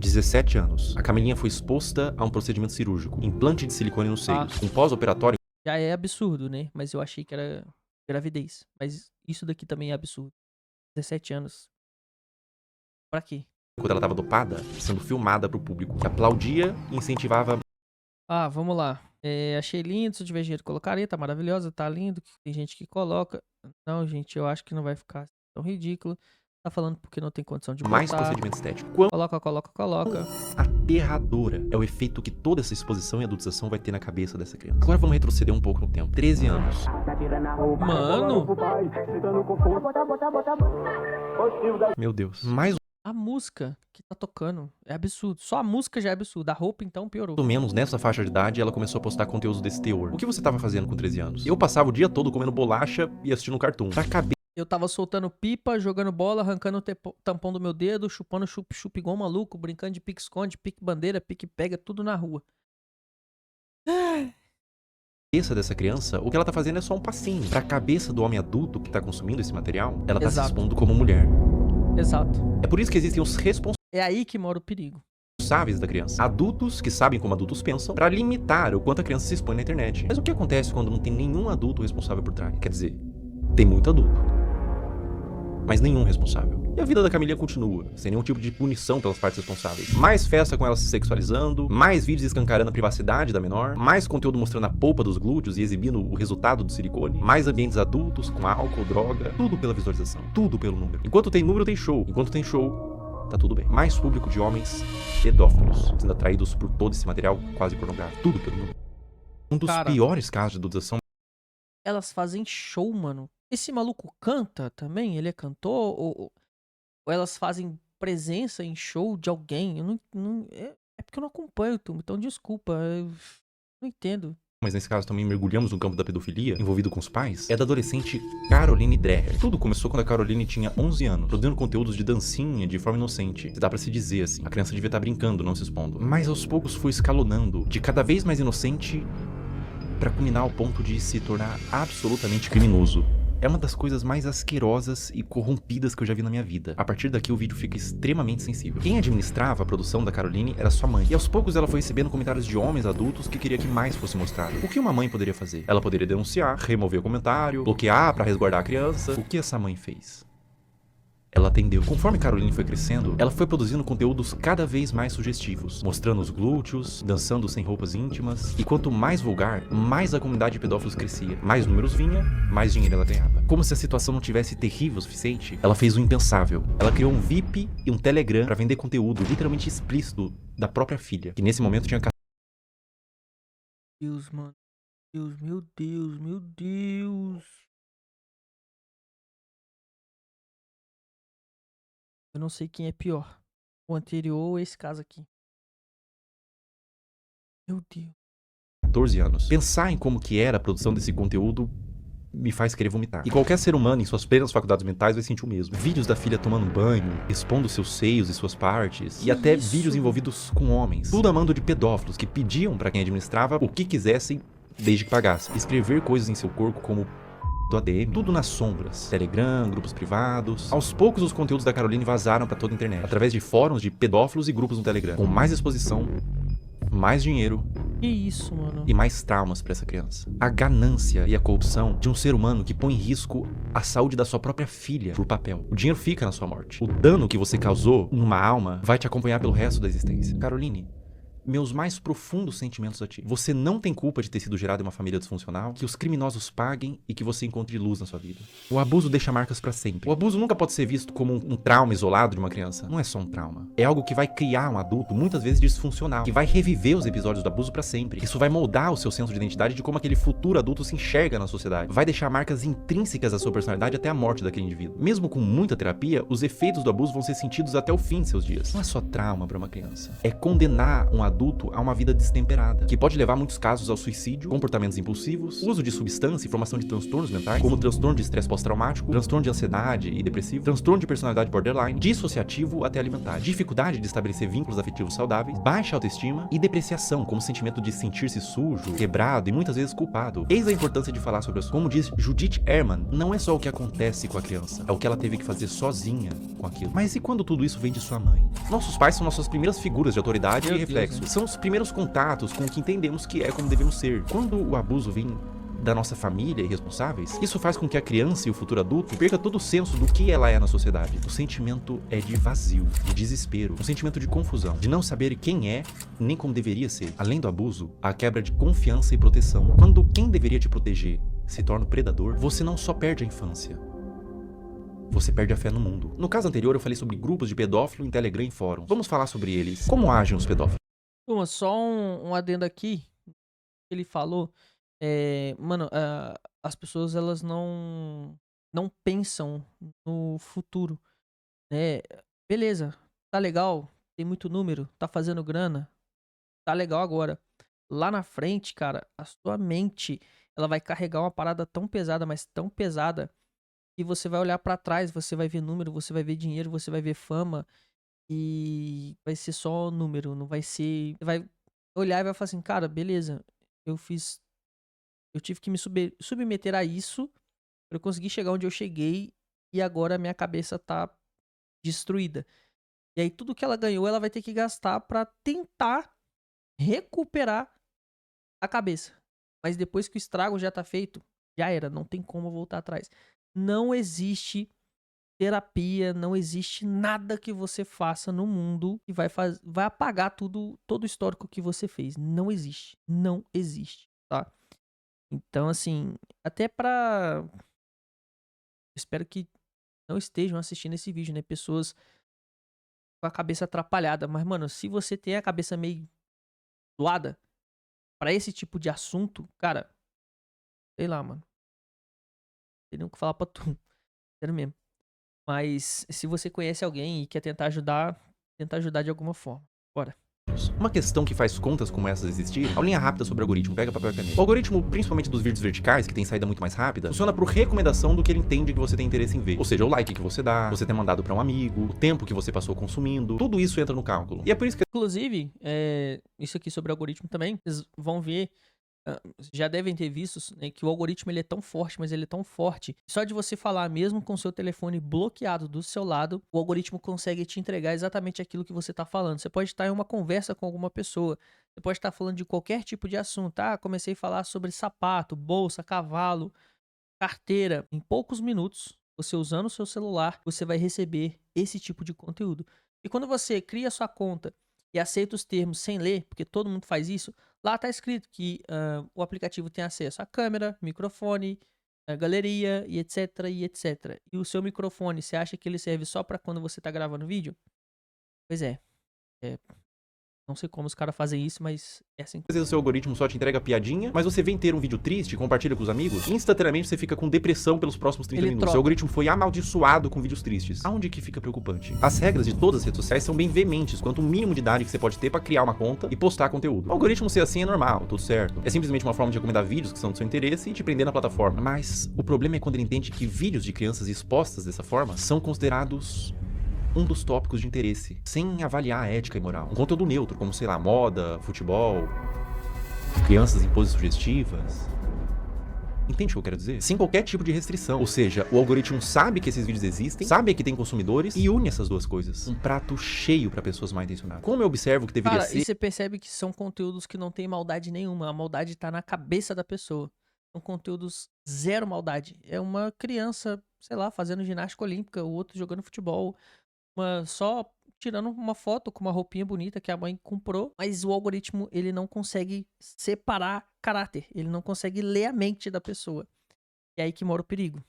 17 anos. A Camilinha foi exposta a um procedimento cirúrgico. Implante de silicone nos seios. Um pós-operatório. Já é absurdo, né? Mas eu achei que era gravidez. Mas isso daqui também é absurdo. 17 anos. Pra quê? Quando ela tava dopada, sendo filmada pro público. Que aplaudia e incentivava. Ah, vamos lá. Achei lindo. Se eu tiver dinheiro, colocaria. Tá maravilhosa, tá lindo. Tem gente que coloca. Não, gente, eu acho que não vai ficar tão ridículo. Tá falando porque não tem condição de botar. Mais procedimento estético. Coloca. Aterradora é o efeito que toda essa exposição e adultização vai ter na cabeça dessa criança. Agora vamos retroceder um pouco no tempo. 13 anos. Mano! Meu Deus. Mais A música que tá tocando é absurdo. Só a música já é absurda. A roupa, então, piorou. ou menos nessa faixa de idade, ela começou a postar conteúdos desse teor. O que você tava fazendo com 13 anos? Eu passava o dia todo comendo bolacha e assistindo um cartoon. Pra cabeça. Eu tava soltando pipa, jogando bola, arrancando o tampão do meu dedo, chupando chup-chup igual um maluco, brincando de pique-esconde, pique-bandeira, pique-pega, tudo na rua. Cabeça dessa criança, o que ela tá fazendo é só um passinho. Pra cabeça do homem adulto que tá consumindo esse material, ela tá se expondo como mulher. Exato. É por isso que existem os responsáveis É aí que mora o perigo. da criança. Adultos que sabem como adultos pensam pra limitar o quanto a criança se expõe na internet. Mas o que acontece quando não tem nenhum adulto responsável por trás? Quer dizer, tem muito adulto, mas nenhum responsável. E a vida da Camilinha continua, sem nenhum tipo de punição pelas partes responsáveis. Mais festa com ela se sexualizando, mais vídeos escancarando a privacidade da menor, mais conteúdo mostrando a polpa dos glúteos e exibindo o resultado do silicone, mais ambientes adultos com álcool, droga, tudo pela visualização, tudo pelo número. Enquanto tem número, tem show. Enquanto tem show, tá tudo bem. Mais público de homens pedófilos, sendo atraídos por todo esse material quase pornográfico, tudo pelo número. Um dos piores casos de adultização. Elas fazem show, mano. Esse maluco canta também? Ele é cantor? Ou elas fazem presença em show de alguém? Eu não é porque eu não acompanho, turma. Então desculpa. Eu não entendo. Mas nesse caso também mergulhamos no campo da pedofilia, envolvido com os pais, é da adolescente Caroline Dreher. Tudo começou quando a Caroline tinha 11 anos, produzindo conteúdos de dancinha de forma inocente. Dá pra se dizer assim, a criança devia estar brincando, não se expondo. Mas aos poucos foi escalonando, de cada vez mais inocente, pra culminar ao ponto de se tornar absolutamente criminoso. É uma das coisas mais asquerosas e corrompidas que eu já vi na minha vida. A partir daqui o vídeo fica extremamente sensível. Quem administrava a produção da Caroline era sua mãe. E aos poucos ela foi recebendo comentários de homens adultos que queria que mais fosse mostrado. O que uma mãe poderia fazer? Ela poderia denunciar, remover o comentário, bloquear pra resguardar a criança. O que essa mãe fez? Ela atendeu. Conforme Caroline foi crescendo, ela foi produzindo conteúdos cada vez mais sugestivos, mostrando os glúteos, dançando sem roupas íntimas, e quanto mais vulgar, mais a comunidade de pedófilos crescia. Mais números vinha, mais dinheiro ela ganhava. Como se a situação não tivesse terrível o suficiente, ela fez o impensável. Ela criou um VIP e um Telegram pra vender conteúdo literalmente explícito da própria filha, que nesse momento tinha... Deus, mano. Meu Deus. Eu não sei quem é pior. O anterior ou esse caso aqui. Meu Deus. 14 anos. Pensar em como que era a produção desse conteúdo me faz querer vomitar. E qualquer ser humano em suas plenas faculdades mentais vai sentir o mesmo. Vídeos da filha tomando banho, expondo seus seios e suas partes, e até vídeos envolvidos com homens. Tudo a mando de pedófilos que pediam pra quem administrava o que quisessem desde que pagasse. Escrever coisas em seu corpo como do ADM, tudo nas sombras, Telegram, grupos privados. Aos poucos os conteúdos da Caroline vazaram pra toda a internet, através de fóruns de pedófilos e grupos no Telegram. Com mais exposição, mais dinheiro Que isso, mano. E mais traumas pra essa criança. A ganância e a corrupção de um ser humano que põe em risco a saúde da sua própria filha por papel. O dinheiro fica na sua morte. O dano que você causou numa alma vai te acompanhar pelo resto da existência. Caroline, meus mais profundos sentimentos a ti. Você não tem culpa de ter sido gerado em uma família disfuncional, que os criminosos paguem e que você encontre luz na sua vida. O abuso deixa marcas pra sempre. O abuso nunca pode ser visto como um trauma isolado de uma criança. Não é só um trauma. É algo que vai criar um adulto, muitas vezes disfuncional, que vai reviver os episódios do abuso pra sempre. Isso vai moldar o seu senso de identidade de como aquele futuro adulto se enxerga na sociedade. Vai deixar marcas intrínsecas à sua personalidade até a morte daquele indivíduo. Mesmo com muita terapia, os efeitos do abuso vão ser sentidos até o fim de seus dias. Não é só trauma pra uma criança. É condenar um adulto a uma vida destemperada, que pode levar muitos casos ao suicídio, comportamentos impulsivos, uso de substância e formação de transtornos mentais, como transtorno de estresse pós-traumático, transtorno de ansiedade e depressivo, transtorno de personalidade borderline, dissociativo até alimentar, dificuldade de estabelecer vínculos afetivos saudáveis, baixa autoestima e depreciação, como sentimento de sentir-se sujo, quebrado e muitas vezes culpado. Eis a importância de falar sobre isso. Como diz Judith Herman, não é só o que acontece com a criança, é o que ela teve que fazer sozinha com aquilo. Mas e quando tudo isso vem de sua mãe? Nossos pais são nossas primeiras figuras de autoridade e reflexo. São os primeiros contatos com o que entendemos que é como devemos ser. Quando o abuso vem da nossa família e responsáveis, isso faz com que a criança e o futuro adulto perca todo o senso do que ela é na sociedade. O sentimento é de vazio, de desespero, um sentimento de confusão, de não saber quem é, nem como deveria ser. Além do abuso, a quebra de confiança e proteção. Quando quem deveria te proteger se torna o predador, você não só perde a infância, você perde a fé no mundo. No caso anterior, eu falei sobre grupos de pedófilo em Telegram e fóruns. Vamos falar sobre eles. Como agem os pedófilos? Turma, só um adendo aqui. Ele falou, mano, as pessoas elas não pensam no futuro, né? Beleza, tá legal, tem muito número, tá fazendo grana, tá legal agora. Lá na frente, cara, a sua mente, ela vai carregar uma parada tão pesada, mas tão pesada, que você vai olhar pra trás, você vai ver número, você vai ver dinheiro, você vai ver fama, e vai ser só número, não vai ser... Vai olhar e vai falar assim, cara, beleza, eu tive que me submeter a isso pra eu conseguir chegar onde eu cheguei e agora a minha cabeça tá destruída. E aí tudo que ela ganhou, ela vai ter que gastar pra tentar recuperar a cabeça. Mas depois que o estrago já tá feito, já era, não tem como voltar atrás. Não existe terapia, não existe nada que você faça no mundo que vai apagar todo o histórico que você fez. Não existe. Não existe, tá? Então, assim, até pra... Espero que não estejam assistindo esse vídeo, né? Pessoas com a cabeça atrapalhada. Mas, mano, se você tem a cabeça meio doada pra esse tipo de assunto, cara, sei lá, mano. Não tem nem o que falar pra tu. Sério mesmo. Mas se você conhece alguém e quer tentar ajudar de alguma forma. Bora. Uma questão que faz contas como essas existirem, a linha rápida sobre o algoritmo, pega papel e caneta. O algoritmo, principalmente dos vídeos verticais, que tem saída muito mais rápida, funciona por recomendação do que ele entende que você tem interesse em ver. Ou seja, o like que você dá, você ter mandado pra um amigo, o tempo que você passou consumindo, tudo isso entra no cálculo. E é por isso que... Inclusive, isso aqui sobre o algoritmo também, vocês vão ver, já devem ter visto, né, que o algoritmo ele é tão forte, mas ele é tão forte, só de você falar mesmo com o seu telefone bloqueado do seu lado, o algoritmo consegue te entregar exatamente aquilo que você tá falando. Você pode estar em uma conversa com alguma pessoa, você pode estar falando de qualquer tipo de assunto. Comecei a falar sobre sapato, bolsa, cavalo, carteira. Em poucos minutos, você usando o seu celular, você vai receber esse tipo de conteúdo. E quando você cria a sua conta e aceita os termos sem ler, porque todo mundo faz isso, lá tá escrito que o aplicativo tem acesso à câmera, microfone, galeria e etc, e etc. E o seu microfone, você acha que ele serve só pra quando você tá gravando vídeo? Pois é. Não sei como os caras fazem isso, mas é assim. Às vezes o seu algoritmo só te entrega piadinha, mas você vem ter um vídeo triste, compartilha com os amigos, instantaneamente você fica com depressão pelos próximos 30 minutos. Seu algoritmo foi amaldiçoado com vídeos tristes. Aonde que fica preocupante? As regras de todas as redes sociais são bem veementes quanto o mínimo de idade que você pode ter pra criar uma conta e postar conteúdo. O algoritmo ser assim é normal, tudo certo. É simplesmente uma forma de recomendar vídeos que são do seu interesse e te prender na plataforma. Mas o problema é quando ele entende que vídeos de crianças expostas dessa forma são considerados um dos tópicos de interesse, sem avaliar a ética e moral. Um conteúdo neutro, como, sei lá, moda, futebol, crianças em poses sugestivas. Entende o que eu quero dizer? Sem qualquer tipo de restrição. Ou seja, o algoritmo sabe que esses vídeos existem, sabe que tem consumidores e une essas duas coisas. Um prato cheio pra pessoas mal intencionadas. Como eu observo que deveria Cara, ser... e você percebe que são conteúdos que não tem maldade nenhuma. A maldade tá na cabeça da pessoa. São conteúdos zero maldade. É uma criança, sei lá, fazendo ginástica olímpica, o outro jogando futebol, só tirando uma foto com uma roupinha bonita que a mãe comprou, mas o algoritmo, ele não consegue separar caráter, ele não consegue ler a mente da pessoa. E é aí que mora o perigo.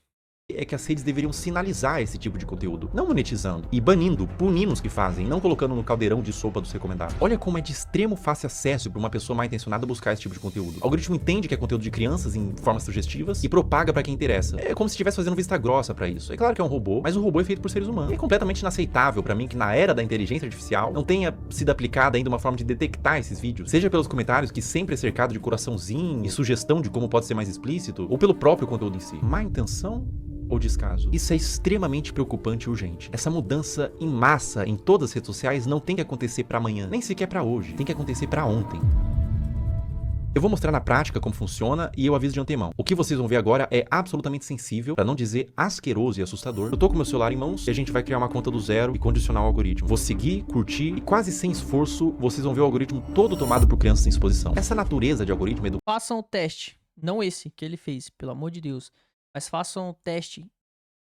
É que as redes deveriam sinalizar esse tipo de conteúdo, não monetizando e banindo, punindo os que fazem, não colocando no caldeirão de sopa dos recomendados. Olha como é de extremo fácil acesso para uma pessoa mal intencionada buscar esse tipo de conteúdo. O algoritmo entende que é conteúdo de crianças em formas sugestivas e propaga para quem interessa. É como se estivesse fazendo vista grossa para isso. É claro que é um robô, mas o robô é feito por seres humanos. E é completamente inaceitável para mim que na era da inteligência artificial não tenha sido aplicada ainda uma forma de detectar esses vídeos, seja pelos comentários que sempre é cercado de coraçãozinho e sugestão de como pode ser mais explícito, ou pelo próprio conteúdo em si. Má intenção ou descaso. Isso é extremamente preocupante e urgente. Essa mudança em massa em todas as redes sociais não tem que acontecer pra amanhã, nem sequer pra hoje. Tem que acontecer pra ontem. Eu vou mostrar na prática como funciona e eu aviso de antemão. O que vocês vão ver agora é absolutamente sensível, pra não dizer asqueroso e assustador. Eu tô com meu celular em mãos e a gente vai criar uma conta do zero e condicionar o algoritmo. Vou seguir, curtir e quase sem esforço vocês vão ver o algoritmo todo tomado por crianças em exposição. Essa natureza de algoritmo é do... Façam o teste, não esse que ele fez, pelo amor de Deus. Mas façam um teste,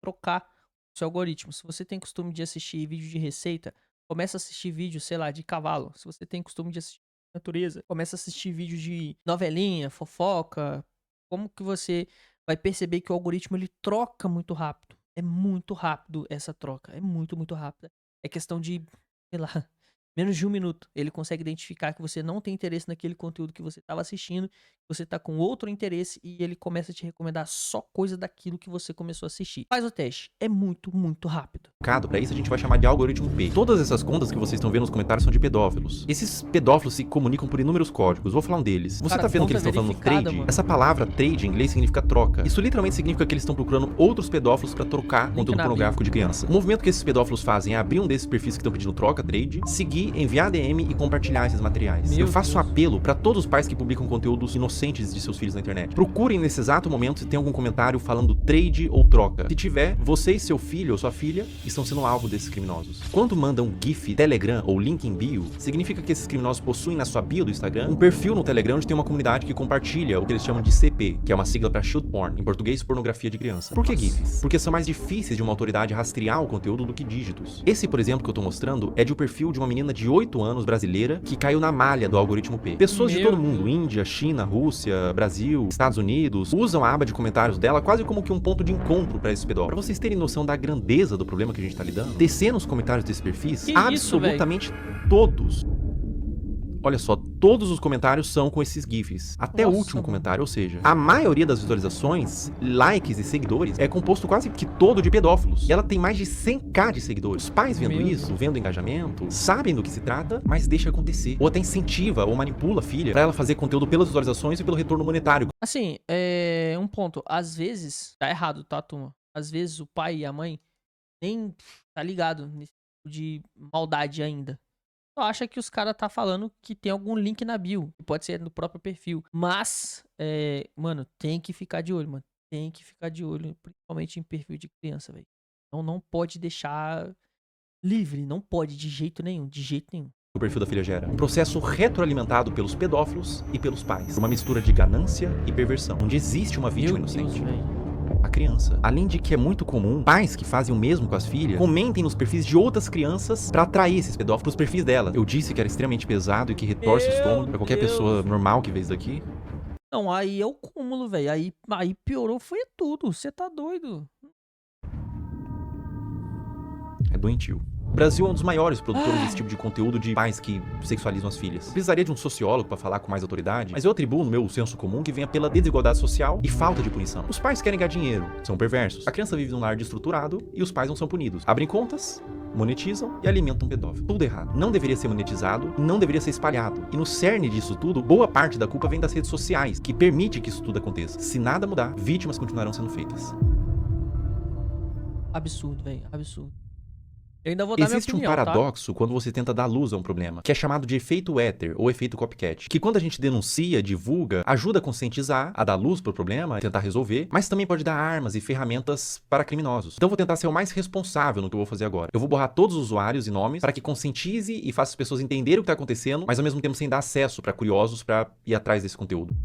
trocar o seu algoritmo. Se você tem costume de assistir vídeo de receita, começa a assistir vídeo, sei lá, de cavalo. Se você tem costume de assistir natureza, começa a assistir vídeo de novelinha, fofoca. Como que você vai perceber que o algoritmo ele troca muito rápido? É muito rápido essa troca, é muito, muito rápida. É questão de, sei lá, menos de 1 minuto. Ele consegue identificar que você não tem interesse naquele conteúdo que você estava assistindo, que você está com outro interesse e ele começa a te recomendar só coisa daquilo que você começou a assistir. Faz o teste. É muito, muito rápido. Para isso a gente vai chamar de algoritmo P. Todas essas contas que vocês estão vendo nos comentários são de pedófilos. Esses pedófilos se comunicam por inúmeros códigos. Vou falar um deles. Você tá vendo que eles estão falando trade? Mano. Essa palavra trade em inglês significa troca. Isso literalmente significa que eles estão procurando outros pedófilos para trocar conteúdo pornográfico de criança. O movimento que esses pedófilos fazem é abrir um desses perfis que estão pedindo troca, trade, seguir, enviar DM e compartilhar esses materiais. Eu faço um apelo para todos os pais que publicam conteúdos inocentes de seus filhos na internet. Procurem nesse exato momento se tem algum comentário falando trade ou troca. Se tiver, você e seu filho ou sua filha estão sendo alvo desses criminosos. Quando mandam GIF, Telegram ou link em bio, significa que esses criminosos possuem na sua bio do Instagram um perfil no Telegram onde tem uma comunidade que compartilha o que eles chamam de CP, que é uma sigla para shoot porn, em português pornografia de criança. Por que GIFs? Porque são mais difíceis de uma autoridade rastrear o conteúdo do que dígitos. Esse, por exemplo, que eu tô mostrando é de um perfil de uma menina de 8 anos brasileira que caiu na malha do algoritmo P. Pessoas de todo mundo, Índia, China, Rússia, Brasil, Estados Unidos, usam a aba de comentários dela quase como que um ponto de encontro para esses pedófilos. Pra vocês terem noção da grandeza do problema que a gente tá lidando, descer nos comentários desses perfis, absolutamente todos. Olha só, todos os comentários são com esses GIFs. Até o último comentário, ou seja, a maioria das visualizações, likes e seguidores é composto quase que todo de pedófilos. E ela tem mais de 100k de seguidores. Os pais vendo isso, vendo engajamento, sabem do que se trata, mas deixa acontecer. Ou até incentiva ou manipula a filha pra ela fazer conteúdo pelas visualizações e pelo retorno monetário. Assim, um ponto. Às vezes, tá errado, tá, turma? Às vezes o pai e a mãe nem tá ligado nesse tipo de maldade ainda. Só acha que os caras tá falando que tem algum link na bio, que pode ser no próprio perfil. Mas, mano, tem que ficar de olho, mano. Tem que ficar de olho, principalmente em perfil de criança, velho. Então não pode deixar livre, não pode de jeito nenhum, de jeito nenhum. O perfil da filha gera um processo retroalimentado pelos pedófilos e pelos pais. Uma mistura de ganância e perversão, onde existe uma vítima inocente. A criança. Além de que é muito comum pais que fazem o mesmo com as filhas comentem nos perfis de outras crianças pra atrair esses pedófilos pros perfis dela. Eu disse que era extremamente pesado e que retorce o estômago pra qualquer pessoa normal que vê isso daqui. Não, aí é o cúmulo, velho. Aí piorou, foi tudo. Você tá doido. É doentio. O Brasil é um dos maiores produtores desse tipo de conteúdo de pais que sexualizam as filhas. Precisaria de um sociólogo pra falar com mais autoridade, mas eu atribuo no meu senso comum que venha pela desigualdade social e falta de punição. Os pais querem ganhar dinheiro, são perversos. A criança vive num lar destruturado e os pais não são punidos. Abrem contas, monetizam e alimentam um pedófilo. Tudo errado. Não deveria ser monetizado, não deveria ser espalhado. E no cerne disso tudo, boa parte da culpa vem das redes sociais, que permite que isso tudo aconteça. Se nada mudar, vítimas continuarão sendo feitas. Absurdo, velho. Absurdo. Eu ainda vou dar minha Existe opinião, um tá? paradoxo quando você tenta dar luz a um problema, que é chamado de efeito éter ou efeito copycat, que quando a gente denuncia, divulga, ajuda a conscientizar, a dar luz pro problema, tentar resolver, mas também pode dar armas e ferramentas para criminosos. Então eu vou tentar ser o mais responsável no que eu vou fazer agora. Eu vou borrar todos os usuários e nomes para que conscientize e faça as pessoas entenderem o que tá acontecendo, mas ao mesmo tempo sem dar acesso para curiosos para ir atrás desse conteúdo.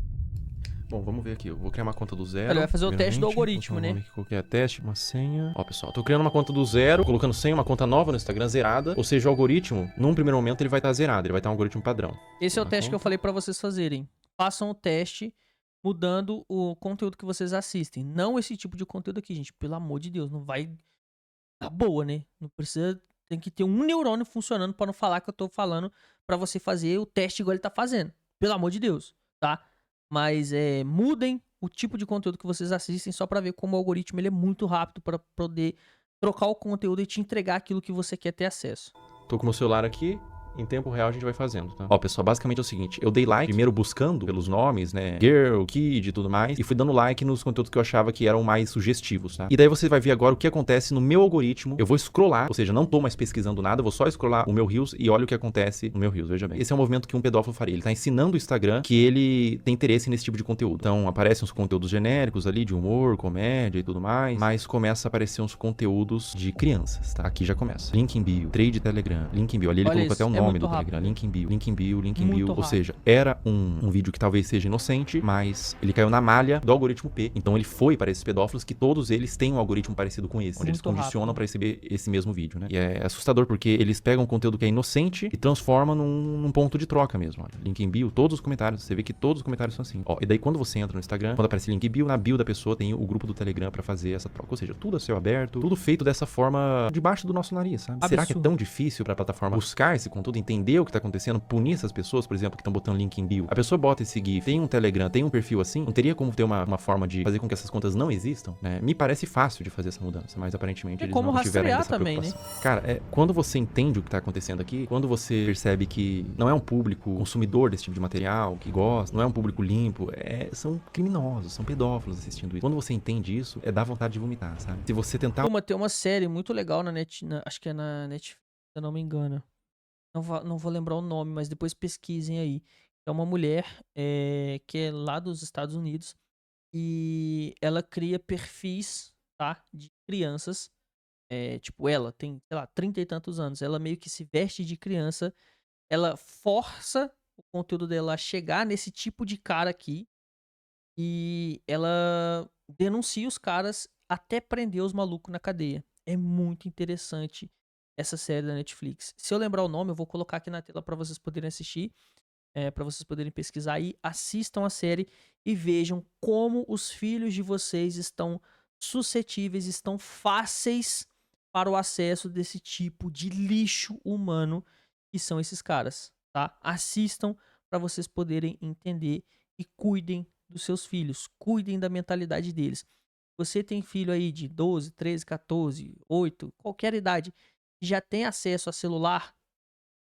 Bom, vamos ver aqui. Eu vou criar uma conta do zero. Ele vai fazer o teste do primeiramente. algoritmo, Vou né? colocar o nome aqui, qualquer teste, uma senha. Ó, pessoal, tô criando uma conta do zero, colocando senha, uma conta nova no Instagram zerada. Ou seja, o algoritmo, num primeiro momento, ele vai estar zerado. Ele vai estar um algoritmo padrão. Esse é o teste que eu falei pra vocês fazerem. Façam o teste mudando o conteúdo que vocês assistem. Não esse tipo de conteúdo aqui, gente. Pelo amor de Deus, não vai... Tá boa, né? Não precisa... Tem que ter um neurônio funcionando pra não falar que eu tô falando pra você fazer o teste igual ele tá fazendo. Pelo amor de Deus, tá? Mas mudem o tipo de conteúdo que vocês assistem só pra ver como o algoritmo ele é muito rápido pra poder trocar o conteúdo e te entregar aquilo que você quer ter acesso. Tô com o meu celular aqui. Em tempo real a gente vai fazendo, tá? Ó, pessoal, basicamente é o seguinte. Eu dei like, primeiro buscando pelos nomes, né? Girl, Kid e tudo mais. E fui dando like nos conteúdos que eu achava que eram mais sugestivos, tá? E daí você vai ver agora o que acontece no meu algoritmo. Eu vou scrollar, ou seja, não tô mais pesquisando nada. Eu vou só scrollar o meu Reels e olha o que acontece no meu Reels, veja bem. Esse é o movimento que um pedófilo faria. Ele tá ensinando o Instagram que ele tem interesse nesse tipo de conteúdo. Então, aparecem uns conteúdos genéricos ali, de humor, comédia e tudo mais. Mas começa a aparecer uns conteúdos de crianças, tá? Aqui já começa. Link em bio, trade Telegram, link em bio. Ali ele colocou até o nome do Telegram. Link em bio, link em bio, link em bio. Ou seja, era um vídeo que talvez seja inocente, mas ele caiu na malha do algoritmo P. Então ele foi para esses pedófilos que todos eles têm um algoritmo parecido com esse, onde eles condicionam para receber esse mesmo vídeo, né? E é assustador porque eles pegam um conteúdo que é inocente e transformam num ponto de troca mesmo. Olha, link em bio, todos os comentários, você vê que todos os comentários são assim. Ó, e daí quando você entra no Instagram, quando aparece link em bio, na bio da pessoa tem o grupo do Telegram para fazer essa troca. Ou seja, tudo a céu aberto, tudo feito dessa forma debaixo do nosso nariz, sabe? Será que é tão difícil para a plataforma buscar esse conteúdo, entender o que tá acontecendo, punir essas pessoas, por exemplo, que estão botando link em bio? A pessoa bota esse GIF, tem um Telegram, tem um perfil assim, não teria como ter uma forma de fazer com que essas contas não existam, né? Me parece fácil de fazer essa mudança, mas aparentemente eles não tiveram ainda essa preocupação. Né? Cara, quando você entende o que tá acontecendo aqui, quando você percebe que não é um público consumidor desse tipo de material, que gosta, não é um público limpo, são criminosos, são pedófilos assistindo isso. Quando você entende isso, dá vontade de vomitar, sabe? Se você tentar... Tem uma série muito legal na acho que é na Netflix, se eu não me engano. Não vou lembrar o nome, mas depois pesquisem aí. É uma mulher que é lá dos Estados Unidos e ela cria perfis, tá, de crianças. Tipo, ela tem, sei lá, 30 e tantos anos. Ela meio que se veste de criança. Ela força o conteúdo dela a chegar nesse tipo de cara aqui. E ela denuncia os caras até prender os malucos na cadeia. É muito interessante essa série da Netflix. Se eu lembrar o nome, eu vou colocar aqui na tela para vocês poderem assistir, para vocês poderem pesquisar aí, assistam a série e vejam como os filhos de vocês estão suscetíveis, estão fáceis para o acesso desse tipo de lixo humano que são esses caras, tá? Assistam para vocês poderem entender e cuidem dos seus filhos, cuidem da mentalidade deles. Você tem filho aí de 12, 13, 14, 8, qualquer idade, já tem acesso a celular,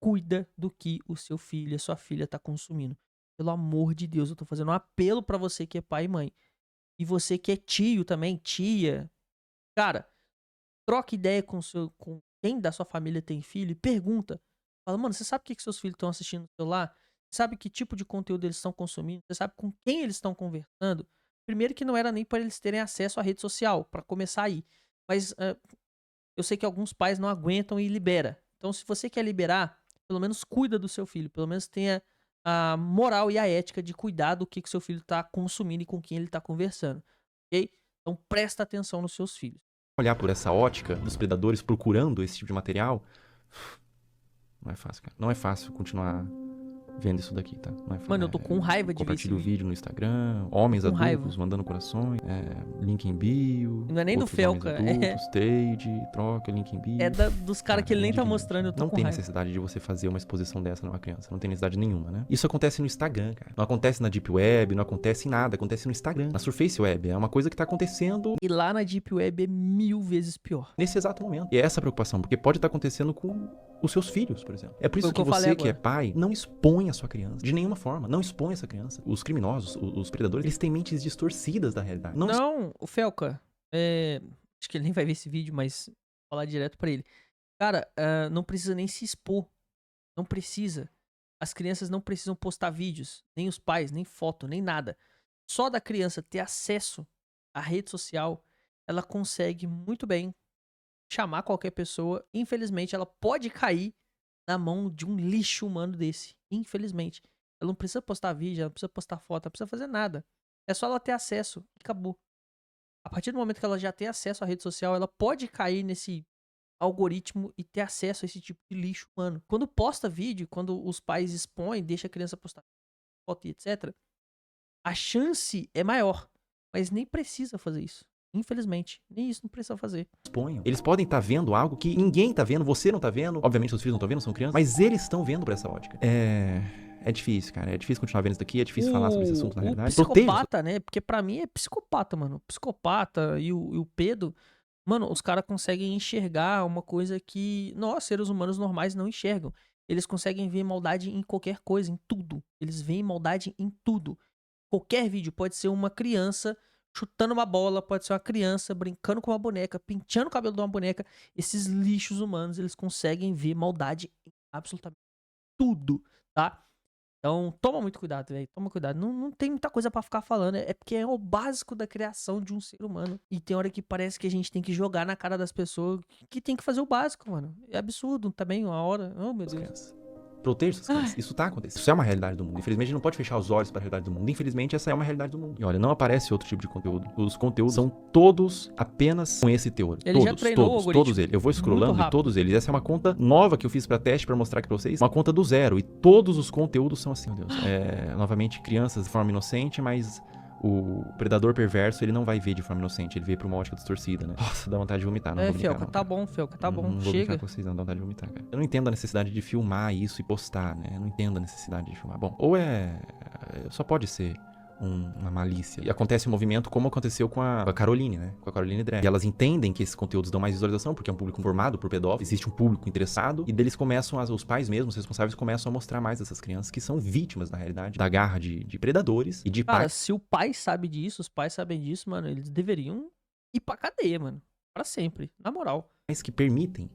cuida do que o seu filho, a sua filha tá consumindo. Pelo amor de Deus, eu tô fazendo um apelo pra você que é pai e mãe. E você que é tio também, tia. Cara, troca ideia com quem da sua família tem filho e pergunta. Fala, mano, você sabe o que seus filhos estão assistindo no celular? Você sabe que tipo de conteúdo eles estão consumindo? Você sabe com quem eles estão conversando? Primeiro que não era nem para eles terem acesso à rede social, para começar aí. Mas... eu sei que alguns pais não aguentam e libera. Então, se você quer liberar, pelo menos cuida do seu filho. Pelo menos tenha a moral e a ética de cuidar do que seu filho está consumindo e com quem ele está conversando. Ok? Então, presta atenção nos seus filhos. Olhar por essa ótica dos predadores procurando esse tipo de material, não é fácil, cara. Não é fácil continuar vendo isso daqui, tá? Não é fácil. Mano, eu tô com raiva de ver esse Compartilha o vídeo no Instagram, homens com adultos raiva. mandando corações, link em bio. Não é nem do Felca, adultos, trade, troca, link em bio. É dos caras que ele nem tá mostrando, eu tô Não com tem raiva. necessidade de você fazer uma exposição dessa numa criança, não tem necessidade nenhuma, né? Isso acontece no Instagram, cara. Não acontece na Deep Web, não acontece em nada, acontece no Instagram, na Surface Web. É uma coisa que tá acontecendo... E lá na Deep Web é 1000 vezes pior. Nesse exato momento. E é essa a preocupação, porque pode estar acontecendo com os seus filhos, por exemplo. É por isso que você que é pai, não expõe a sua criança. De nenhuma forma. Não expõe essa criança. Os criminosos, os predadores, eles têm mentes distorcidas da realidade. Não, o Felca, acho que ele nem vai ver esse vídeo, mas vou falar direto pra ele. Cara, não precisa nem se expor. Não precisa. As crianças não precisam postar vídeos, nem os pais, nem foto, nem nada. Só da criança ter acesso à rede social, ela consegue muito bem chamar qualquer pessoa. Infelizmente, ela pode cair na mão de um lixo humano desse. Infelizmente. Ela não precisa postar vídeo, ela não precisa postar foto, ela não precisa fazer nada. É só ela ter acesso e acabou. A partir do momento que ela já tem acesso à rede social, ela pode cair nesse algoritmo e ter acesso a esse tipo de lixo humano. Quando posta vídeo, quando os pais expõem, deixa a criança postar foto e etc., a chance é maior. Mas nem precisa fazer isso. Infelizmente, nem isso não precisa fazer. Exponham. Eles podem estar vendo algo que ninguém tá vendo, você não tá vendo. Obviamente, seus filhos não estão vendo, são crianças. Mas eles estão vendo por essa ótica. É difícil, cara. É difícil continuar vendo isso daqui. É difícil falar sobre esse assunto, na realidade. O psicopata, né? Porque pra mim é psicopata, mano. O psicopata e o Pedro... Mano, os caras conseguem enxergar uma coisa que nós, seres humanos normais, não enxergam. Eles conseguem ver maldade em qualquer coisa, em tudo. Eles veem maldade em tudo. Qualquer vídeo pode ser uma criança chutando uma bola, pode ser uma criança brincando com uma boneca, penteando o cabelo de uma boneca. Esses lixos humanos, eles conseguem ver maldade em absolutamente tudo, tá? Então, toma muito cuidado, velho. Toma cuidado. Não tem muita coisa pra ficar falando. É porque é o básico da criação de um ser humano. E tem hora que parece que a gente tem que jogar na cara das pessoas que tem que fazer o básico, mano. É absurdo também, uma hora. Oh, meu Deus. Proteja suas crianças. Isso tá acontecendo. Isso é uma realidade do mundo. Infelizmente, a gente não pode fechar os olhos para a realidade do mundo. Infelizmente, essa é uma realidade do mundo. E olha, não aparece outro tipo de conteúdo. Os conteúdos são todos apenas com esse teor. Ele já treinou o algoritmo. Todos eles. Eu vou scrollando e todos eles. Essa é uma conta nova que eu fiz para teste para mostrar aqui para vocês. Uma conta do zero. E todos os conteúdos são assim, meu Deus. Novamente, crianças de forma inocente, mas o predador perverso, ele não vai ver de forma inocente. Ele vê pra uma ótica distorcida, né? Nossa, dá vontade de vomitar. Não vou brincar, Felca, não, tá bom, Felca, tá bom. Não vou Chega. brincar com vocês, não. Dá vontade de vomitar, cara. Eu não entendo a necessidade de filmar isso e postar, né? Eu não entendo a necessidade de filmar. Bom, ou só pode ser uma malícia. E acontece um movimento como aconteceu com a Caroline, né? Com a Caroline Drag. E elas entendem que esses conteúdos dão mais visualização, porque é um público formado por pedófilos, existe um público interessado, e deles começam, os pais mesmos, os responsáveis, começam a mostrar mais dessas crianças que são vítimas, na realidade, da garra de predadores e de Cara, se o pai sabe disso, os pais sabem disso, mano, eles deveriam ir pra cadeia, mano. Pra sempre, na moral. Mas que permitem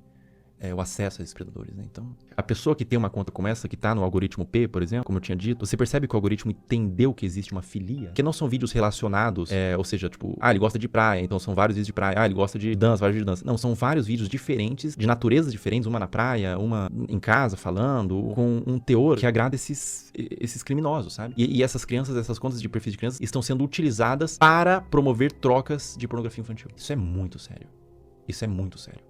o acesso a esses predadores, né? Então, a pessoa que tem uma conta como essa, que tá no algoritmo P, por exemplo, como eu tinha dito, você percebe que o algoritmo entendeu que existe uma filia, que não são vídeos relacionados, ou seja, tipo, ele gosta de praia, então são vários vídeos de praia, ele gosta de dança, vários vídeos de dança. Não, são vários vídeos diferentes, de naturezas diferentes, uma na praia, uma em casa falando, com um teor que agrada esses criminosos, sabe? E essas crianças, essas contas de perfis de crianças, estão sendo utilizadas para promover trocas de pornografia infantil. Isso é muito sério. Isso é muito sério.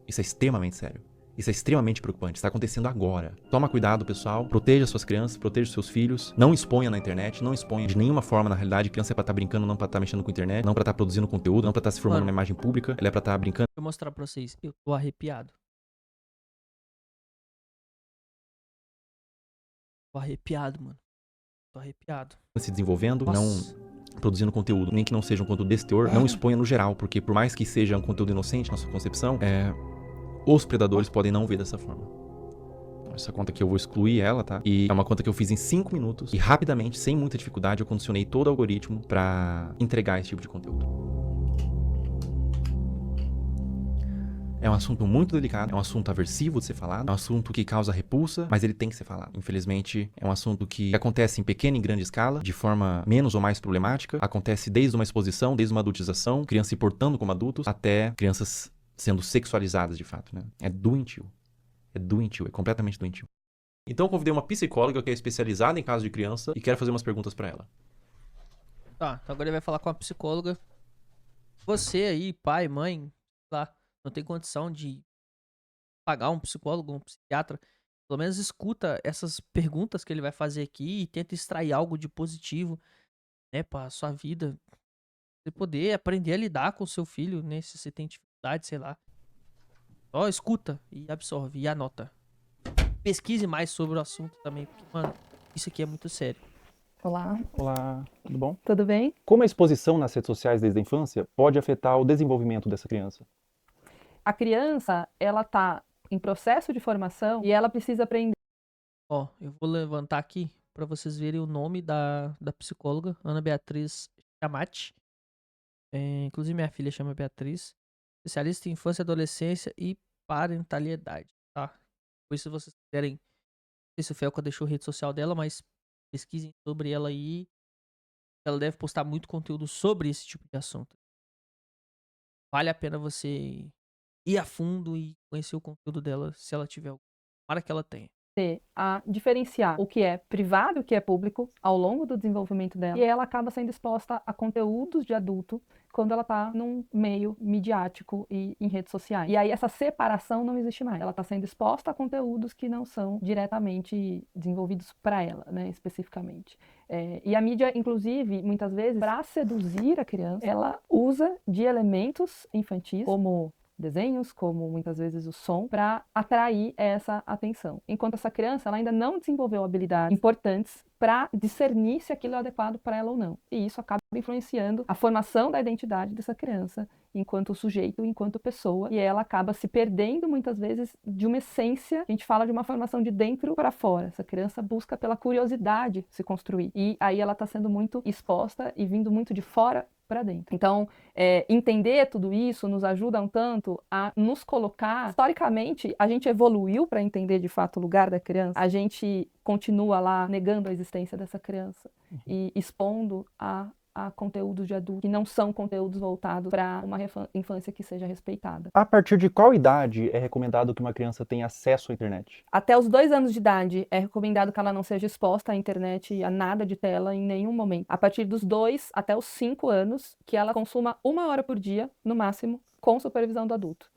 Isso é extremamente sério. Isso é extremamente preocupante. Está acontecendo agora. Toma cuidado, pessoal. Proteja suas crianças, proteja seus filhos. Não exponha na internet, não exponha de nenhuma forma, na realidade. Criança é pra estar brincando, não pra estar mexendo com a internet, não pra estar produzindo conteúdo, não pra estar se formando uma imagem pública. Ela é pra estar brincando. Deixa eu mostrar pra vocês. Eu tô arrepiado. Tô arrepiado, mano. Tô arrepiado. Se desenvolvendo, Nossa. não produzindo conteúdo, nem que não seja um conteúdo desse teor, não exponha no geral, porque por mais que seja um conteúdo inocente na sua concepção, os predadores podem não ver dessa forma. Essa conta aqui eu vou excluir ela, tá? E é uma conta que eu fiz em 5 minutos e rapidamente, sem muita dificuldade, eu condicionei todo o algoritmo pra entregar esse tipo de conteúdo. É um assunto muito delicado, é um assunto aversivo de ser falado, é um assunto que causa repulsa, mas ele tem que ser falado. Infelizmente, é um assunto que acontece em pequena e grande escala, de forma menos ou mais problemática. Acontece desde uma exposição, desde uma adultização, crianças se portando como adultos, até crianças sendo sexualizadas de fato, né? É doentio. É doentio, é completamente doentio. Então eu convidei uma psicóloga que é especializada em casos de criança e quero fazer umas perguntas pra ela. Tá, então agora ele vai falar com a psicóloga. Você aí, pai, mãe, lá, não tem condição de pagar um psicólogo, um psiquiatra, pelo menos escuta essas perguntas que ele vai fazer aqui e tenta extrair algo de positivo, né, pra sua vida. Você poder aprender a lidar com o seu filho, né, se você tem dificuldade, sei lá. Só escuta e absorve e anota. Pesquise mais sobre o assunto também, porque, mano, isso aqui é muito sério. Olá. Olá, tudo bom? Tudo bem? Como a exposição nas redes sociais desde a infância pode afetar o desenvolvimento dessa criança? A criança, ela tá em processo de formação e ela precisa aprender. Ó, eu vou levantar aqui pra vocês verem o nome da psicóloga, Ana Beatriz Chamati. Inclusive minha filha chama Beatriz. Especialista em infância, adolescência e parentalidade, tá? Por isso, se vocês quiserem, não sei se o Felca deixou a rede social dela, mas pesquisem sobre ela aí. Ela deve postar muito conteúdo sobre esse tipo de assunto. Vale a pena você ir a fundo e conhecer o conteúdo dela, se ela tiver algum. Para que ela tenha. A diferenciar o que é privado e o que é público ao longo do desenvolvimento dela. E ela acaba sendo exposta a conteúdos de adulto quando ela tá num meio midiático e em redes sociais. E aí essa separação não existe mais. Ela tá sendo exposta a conteúdos que não são diretamente desenvolvidos para ela, né, especificamente. E a mídia, inclusive, muitas vezes, para seduzir a criança, ela usa de elementos infantis, como desenhos, como muitas vezes o som, para atrair essa atenção. Enquanto essa criança ela ainda não desenvolveu habilidades importantes para discernir se aquilo é adequado para ela ou não. E isso acaba influenciando a formação da identidade dessa criança enquanto sujeito, enquanto pessoa, e ela acaba se perdendo muitas vezes de uma essência. A gente fala de uma formação de dentro para fora. Essa criança busca pela curiosidade se construir. E aí ela está sendo muito exposta e vindo muito de fora para dentro. Então, entender tudo isso nos ajuda um tanto a nos colocar. Historicamente, a gente evoluiu para entender de fato o lugar da criança. A gente continua lá negando a existência dessa criança e expondo a conteúdos de adulto que não são conteúdos voltados para uma infância que seja respeitada. A partir de qual idade é recomendado que uma criança tenha acesso à internet? Até os 2 anos de idade é recomendado que ela não seja exposta à internet, a nada de tela em nenhum momento. A partir dos 2 até os 5 anos, que ela consuma 1 hora por dia, no máximo, com supervisão do adulto.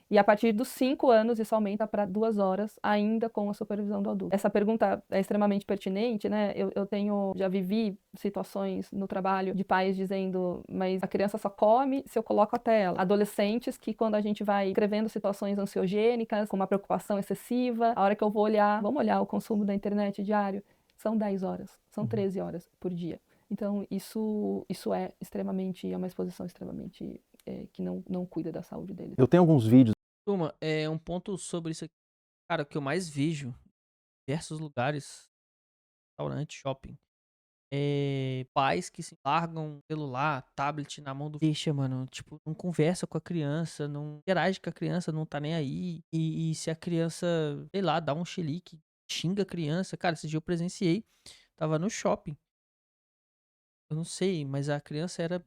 E a partir dos 5 anos, isso aumenta para 2 horas, ainda com a supervisão do adulto. Essa pergunta é extremamente pertinente, né? Já vivi situações no trabalho de pais dizendo, mas a criança só come se eu coloco a tela. Adolescentes que, quando a gente vai escrevendo situações ansiogênicas, com uma preocupação excessiva, a hora que eu vou olhar, vamos olhar o consumo da internet diário, são 10 horas, são 13 horas por dia. Então, isso é uma exposição extremamente que não cuida da saúde deles. Eu tenho alguns vídeos. Turma, um ponto sobre isso aqui. Cara, o que eu mais vejo em diversos lugares, restaurante, shopping, pais que se largam celular, tablet na mão do... Deixa, mano, tipo, não conversa com a criança, não interage com a criança, não tá nem aí. E se a criança, sei lá, dá um chilique, xinga a criança. Cara, esse dia eu presenciei, tava no shopping. Eu não sei, mas a criança era,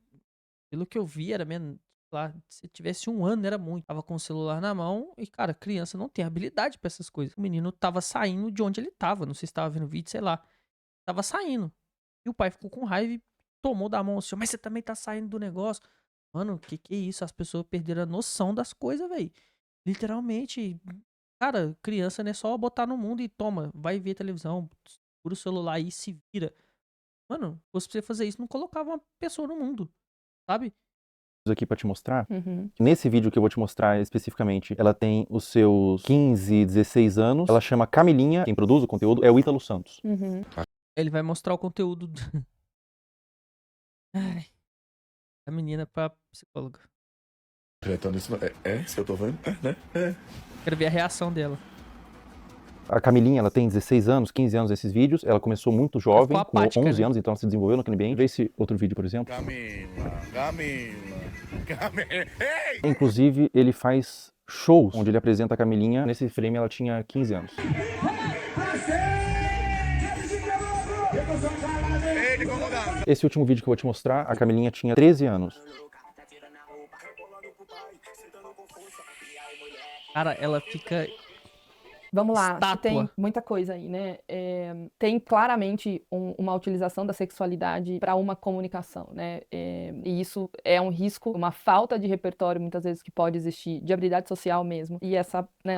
pelo que eu vi, era lá, se tivesse 1 ano, era muito. Tava com o celular na mão e, cara, criança não tem habilidade pra essas coisas. O menino tava saindo de onde ele tava. Não sei se tava vendo vídeo, sei lá. Tava saindo. E o pai ficou com raiva e tomou da mão assim, mas você também tá saindo do negócio. Mano, que é isso? As pessoas perderam a noção das coisas, velho. Literalmente. Cara, criança não é só botar no mundo e toma, vai ver televisão, segura o celular aí e se vira. Mano, se fosse pra você fazer isso, não colocava uma pessoa no mundo, sabe? Aqui para te mostrar. Nesse vídeo que eu vou te mostrar especificamente, ela tem os seus 15, 16 anos. Ela chama Camilinha. Quem produz o conteúdo é o Ítalo Santos. Ele vai mostrar o conteúdo a menina pra psicóloga. Então, isso isso que eu tô vendo? Né? Quero ver a reação dela. A Camilinha, ela tem 16 anos, 15 anos nesses vídeos. Ela começou muito jovem, com 11 anos, então ela se desenvolveu naquele ambiente. Vê esse outro vídeo, por exemplo. Camila. Inclusive, ele faz shows onde ele apresenta a Camilinha. Nesse frame, ela tinha 15 anos. Esse último vídeo que eu vou te mostrar, a Camilinha tinha 13 anos. Cara, ela fica... Vamos lá, estátua. Tem muita coisa aí, né? Tem claramente uma utilização da sexualidade para uma comunicação, né? E isso é um risco, uma falta de repertório, muitas vezes, que pode existir, de habilidade social mesmo. E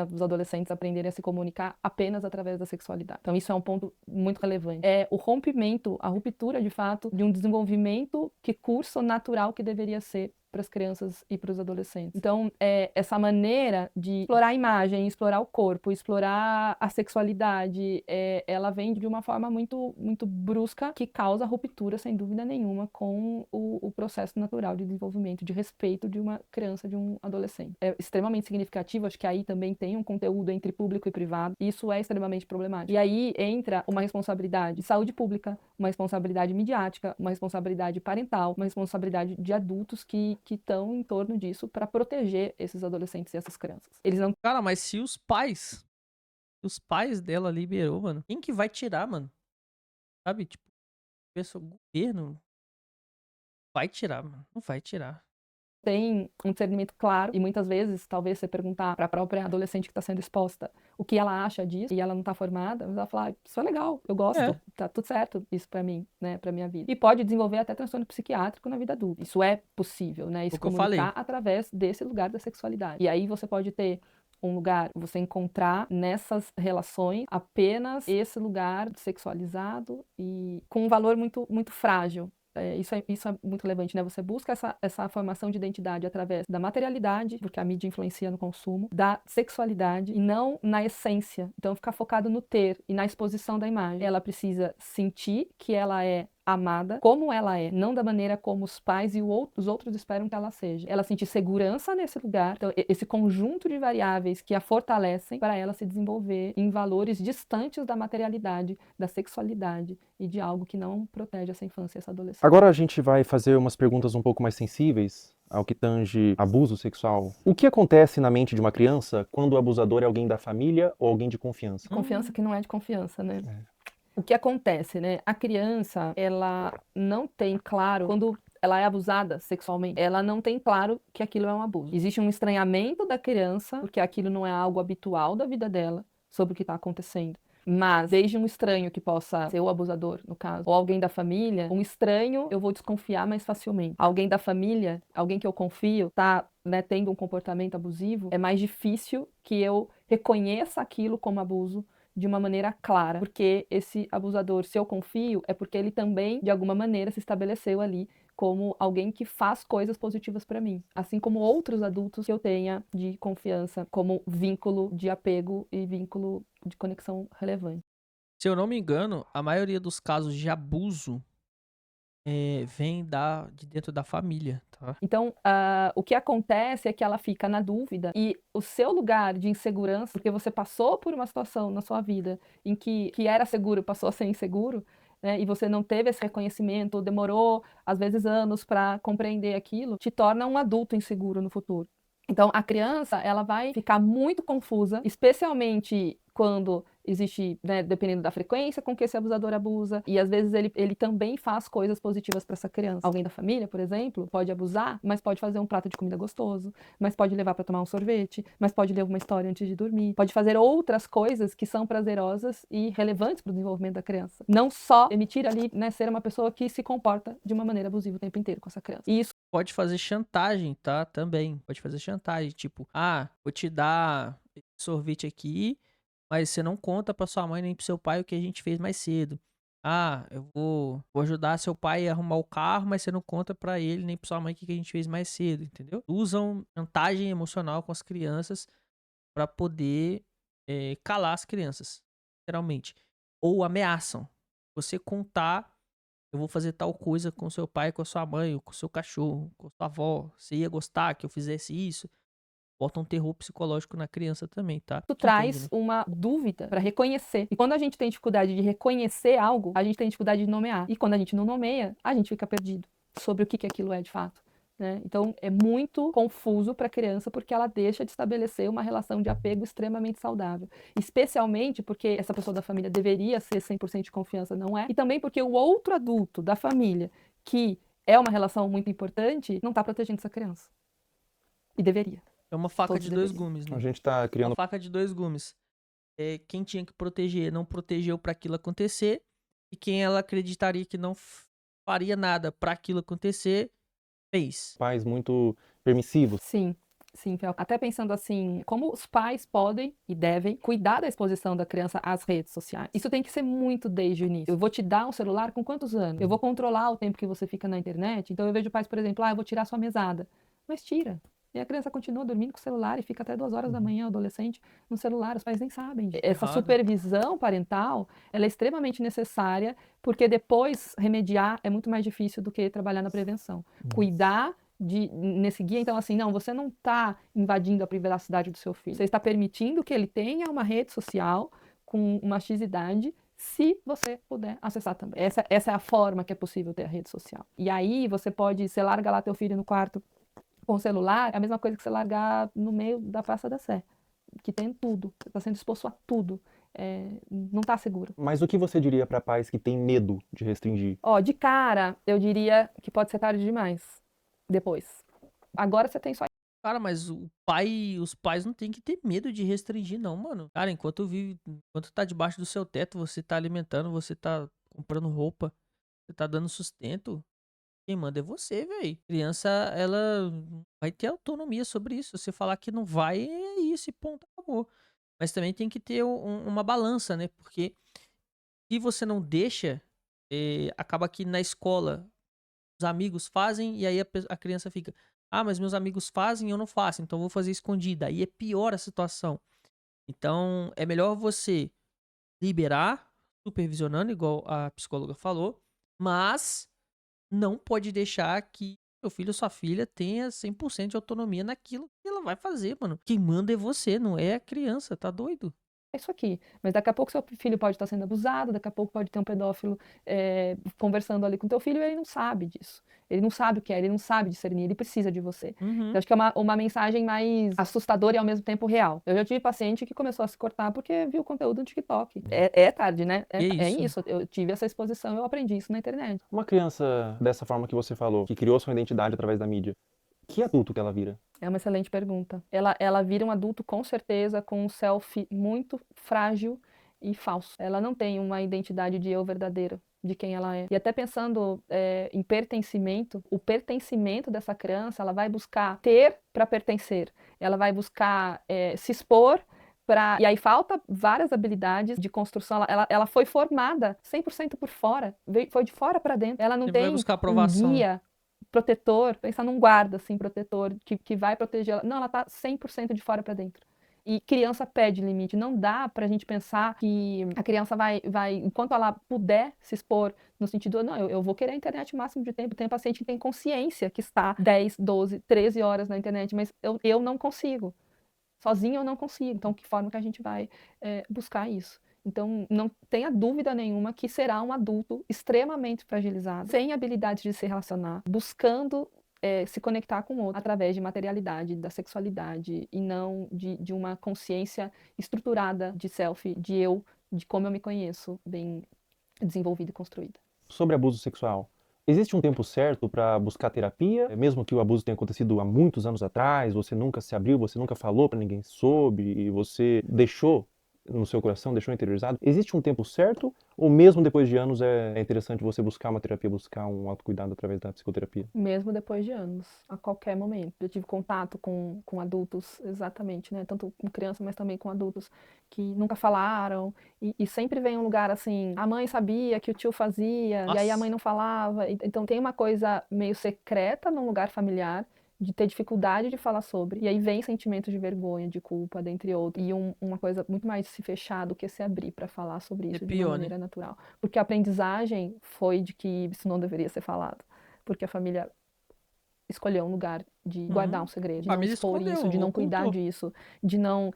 os adolescentes aprenderem a se comunicar apenas através da sexualidade. Então, isso é um ponto muito relevante. O rompimento, a ruptura, de fato, de um desenvolvimento que curso natural que deveria ser para as crianças e para os adolescentes. Então, essa maneira de explorar a imagem, explorar o corpo, explorar a sexualidade, ela vem de uma forma muito, muito brusca, que causa ruptura, sem dúvida nenhuma, com o processo natural de desenvolvimento, de respeito de uma criança, de um adolescente. É extremamente significativo, acho que aí também tem um conteúdo entre público e privado, e isso é extremamente problemático. E aí entra uma responsabilidade de saúde pública, uma responsabilidade midiática, uma responsabilidade parental, uma responsabilidade de adultos que que estão em torno disso para proteger esses adolescentes e essas crianças. Eles não... Cara, mas se os pais dela liberou, mano, quem que vai tirar, mano? Sabe, tipo, o governo vai tirar, mano. Não vai tirar. Tem um discernimento claro e muitas vezes, talvez você perguntar para a própria adolescente que está sendo exposta o que ela acha disso e ela não está formada, ela vai falar, isso é legal, eu gosto, tá tudo certo isso para mim, né, para minha vida. E pode desenvolver até transtorno psiquiátrico na vida adulta. Isso é possível, né, e se comunicar através desse lugar da sexualidade. E aí você pode ter um lugar, você encontrar nessas relações apenas esse lugar sexualizado e com um valor muito, muito frágil. Isso é muito relevante, né? Você busca essa formação de identidade através da materialidade, porque a mídia influencia no consumo, da sexualidade e não na essência. Então, ficar focado no ter e na exposição da imagem. Ela precisa sentir que ela é amada como ela é, não da maneira como os pais e os outros esperam que ela seja. Ela sentir segurança nesse lugar, então esse conjunto de variáveis que a fortalecem para ela se desenvolver em valores distantes da materialidade, da sexualidade e de algo que não protege essa infância e essa adolescência. Agora a gente vai fazer umas perguntas um pouco mais sensíveis ao que tange abuso sexual. O que acontece na mente de uma criança quando o abusador é alguém da família ou alguém de confiança? Confiança que não é de confiança, né? O que acontece, né? A criança, ela não tem claro, quando ela é abusada sexualmente, ela não tem claro que aquilo é um abuso. Existe um estranhamento da criança, porque aquilo não é algo habitual da vida dela, sobre o que está acontecendo. Mas, desde um estranho que possa ser o abusador, no caso, ou alguém da família, um estranho eu vou desconfiar mais facilmente. Alguém da família, alguém que eu confio, tá, né, tendo um comportamento abusivo, é mais difícil que eu reconheça aquilo como abuso de uma maneira clara, porque esse abusador, se eu confio, é porque ele também, de alguma maneira, se estabeleceu ali como alguém que faz coisas positivas para mim, assim como outros adultos que eu tenha de confiança, como vínculo de apego e vínculo de conexão relevante. Se eu não me engano, a maioria dos casos de abuso vem de dentro da família, tá? Então, o que acontece é que ela fica na dúvida e o seu lugar de insegurança, porque você passou por uma situação na sua vida em que era seguro passou a ser inseguro, né, e você não teve esse reconhecimento, demorou, às vezes, anos para compreender aquilo, te torna um adulto inseguro no futuro. Então, a criança, ela vai ficar muito confusa, especialmente quando existe, né, dependendo da frequência com que esse abusador abusa, e às vezes ele também faz coisas positivas para essa criança. Alguém da família, por exemplo, pode abusar, mas pode fazer um prato de comida gostoso, mas pode levar para tomar um sorvete, mas pode ler uma história antes de dormir, pode fazer outras coisas que são prazerosas e relevantes para o desenvolvimento da criança. Não só emitir ali, né, ser uma pessoa que se comporta de uma maneira abusiva o tempo inteiro com essa criança. E isso pode fazer chantagem, tá? Também. Pode fazer chantagem, tipo, vou te dar sorvete aqui, mas você não conta pra sua mãe nem pro seu pai o que a gente fez mais cedo. Eu vou ajudar seu pai a arrumar o carro, mas você não conta pra ele nem pra sua mãe o que a gente fez mais cedo, entendeu? Usam chantagem emocional com as crianças pra poder calar as crianças, literalmente. Ou ameaçam. Você contar, eu vou fazer tal coisa com seu pai, com a sua mãe, ou com o seu cachorro, com a sua avó. Você ia gostar que eu fizesse isso? Bota um terror psicológico na criança também, tá? Isso traz uma dúvida para reconhecer. E quando a gente tem dificuldade de reconhecer algo, a gente tem dificuldade de nomear. E quando a gente não nomeia, a gente fica perdido sobre o que aquilo é de fato, né? Então, é muito confuso para a criança porque ela deixa de estabelecer uma relação de apego extremamente saudável. Especialmente porque essa pessoa da família deveria ser 100% de confiança, não é? E também porque o outro adulto da família, que é uma relação muito importante, não está protegendo essa criança. E deveria. É uma faca de dois gumes, né? A gente tá criando uma faca de dois gumes. Quem tinha que proteger não protegeu para aquilo acontecer, e quem ela acreditaria que não faria nada para aquilo acontecer, fez. Pais muito permissivos. Sim, Fel. Até pensando assim, como os pais podem e devem cuidar da exposição da criança às redes sociais. Isso tem que ser muito desde o início. Eu vou te dar um celular com quantos anos? Eu vou controlar o tempo que você fica na internet. Então eu vejo pais, por exemplo, eu vou tirar sua mesada. Mas tira. E a criança continua dormindo com o celular e fica até 2 horas da manhã, o adolescente, no celular. Os pais nem sabem. Essa supervisão parental, ela é extremamente necessária, porque depois remediar é muito mais difícil do que trabalhar na prevenção. Cuidar nesse guia, então assim, não, você não está invadindo a privacidade do seu filho. Você está permitindo que ele tenha uma rede social com uma X-idade, se você puder acessar também. Essa é a forma que é possível ter a rede social. E aí você larga lá teu filho no quarto Com o celular, é a mesma coisa que você largar no meio da Praça da Sé, que tem tudo, você está sendo exposto a tudo, não está seguro. Mas o que você diria para pais que têm medo de restringir? Ó, de cara, eu diria que pode ser tarde demais, depois. Agora você tem só... Cara, mas os pais não tem que ter medo de restringir, não, mano. Cara, enquanto tá debaixo do seu teto, você tá alimentando, você tá comprando roupa, você tá dando sustento, quem manda é você, velho. Criança, ela vai ter autonomia sobre isso. Se você falar que não vai, é isso e ponto, acabou. Mas também tem que ter uma balança, né? Porque se você não deixa, acaba que na escola os amigos fazem e aí a criança fica... Ah, mas meus amigos fazem e eu não faço, então eu vou fazer escondida. Aí é pior a situação. Então, é melhor você liberar, supervisionando, igual a psicóloga falou, mas não pode deixar que seu filho ou sua filha tenha 100% de autonomia naquilo que ela vai fazer, mano. Quem manda é você, não é a criança, tá doido? É isso aqui. Mas daqui a pouco seu filho pode estar sendo abusado, daqui a pouco pode ter um pedófilo conversando ali com teu filho e ele não sabe disso. Ele não sabe o que é, ele não sabe discernir, ele precisa de você. Então, acho que é uma mensagem mais assustadora e ao mesmo tempo real. Eu já tive paciente que começou a se cortar porque viu conteúdo no TikTok. É tarde, né? É isso. Eu tive essa exposição, eu aprendi isso na internet. Uma criança dessa forma que você falou, que criou sua identidade através da mídia, que adulto que ela vira? É uma excelente pergunta. Ela vira um adulto com certeza com um selfie muito frágil e falso. Ela não tem uma identidade de eu verdadeira, de quem ela é. E até pensando em pertencimento, o pertencimento dessa criança, ela vai buscar ter para pertencer. Ela vai buscar se expor para... E aí falta várias habilidades de construção. Ela foi formada 100% por fora, foi de fora para dentro. Ela não Você tem vai buscar aprovação. um guia protetor, pensar num guarda, assim, protetor, que vai proteger ela. Não, ela tá 100% de fora para dentro. E criança pede limite. Não dá pra gente pensar que a criança vai, enquanto ela puder se expor, no sentido, não, eu vou querer a internet o máximo de tempo. Tem paciente que tem consciência que está 10, 12, 13 horas na internet, mas eu não consigo. Sozinha eu não consigo. Então, que forma que a gente vai buscar isso? Então, não tenha dúvida nenhuma que será um adulto extremamente fragilizado, sem habilidade de se relacionar, buscando se conectar com o outro através de materialidade, da sexualidade, e não de uma consciência estruturada de self, de eu, de como eu me conheço, bem desenvolvida e construída. Sobre abuso sexual, existe um tempo certo para buscar terapia? Mesmo que o abuso tenha acontecido há muitos anos atrás, você nunca se abriu, você nunca falou para ninguém sobre, e você deixou no seu coração, deixou interiorizado, existe um tempo certo ou mesmo depois de anos é interessante você buscar uma terapia, buscar um autocuidado através da psicoterapia? Mesmo depois de anos, a qualquer momento. Eu tive contato com adultos, exatamente, né? Tanto com crianças, mas também com adultos que nunca falaram e sempre vem um lugar assim, a mãe sabia que o tio fazia, e aí a mãe não falava. Então tem uma coisa meio secreta num lugar familiar, de ter dificuldade de falar sobre. E aí vem sentimentos de vergonha, de culpa, dentre outros. E uma coisa muito mais se fechar do que se abrir para falar sobre isso de uma maneira natural. Porque a aprendizagem foi de que isso não deveria ser falado. Porque a família escolheu um lugar de guardar um segredo, de não expor isso, de não cuidar disso, de não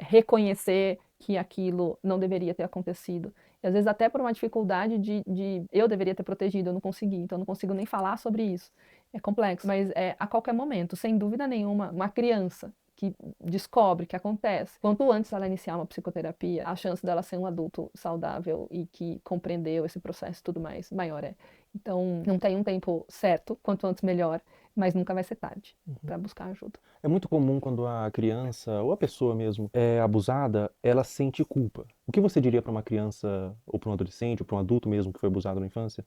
reconhecer que aquilo não deveria ter acontecido. E às vezes até por uma dificuldade de eu deveria ter protegido, eu não consegui, então eu não consigo nem falar sobre isso. É complexo, mas a qualquer momento, sem dúvida nenhuma, uma criança que descobre que acontece, quanto antes ela iniciar uma psicoterapia, a chance dela ser um adulto saudável e que compreendeu esse processo e tudo mais, maior é. Então, não tem um tempo certo, quanto antes melhor, mas nunca vai ser tarde para buscar ajuda. É muito comum quando a criança, ou a pessoa mesmo, é abusada, ela sente culpa. O que você diria para uma criança, ou para um adolescente, ou para um adulto mesmo que foi abusado na infância,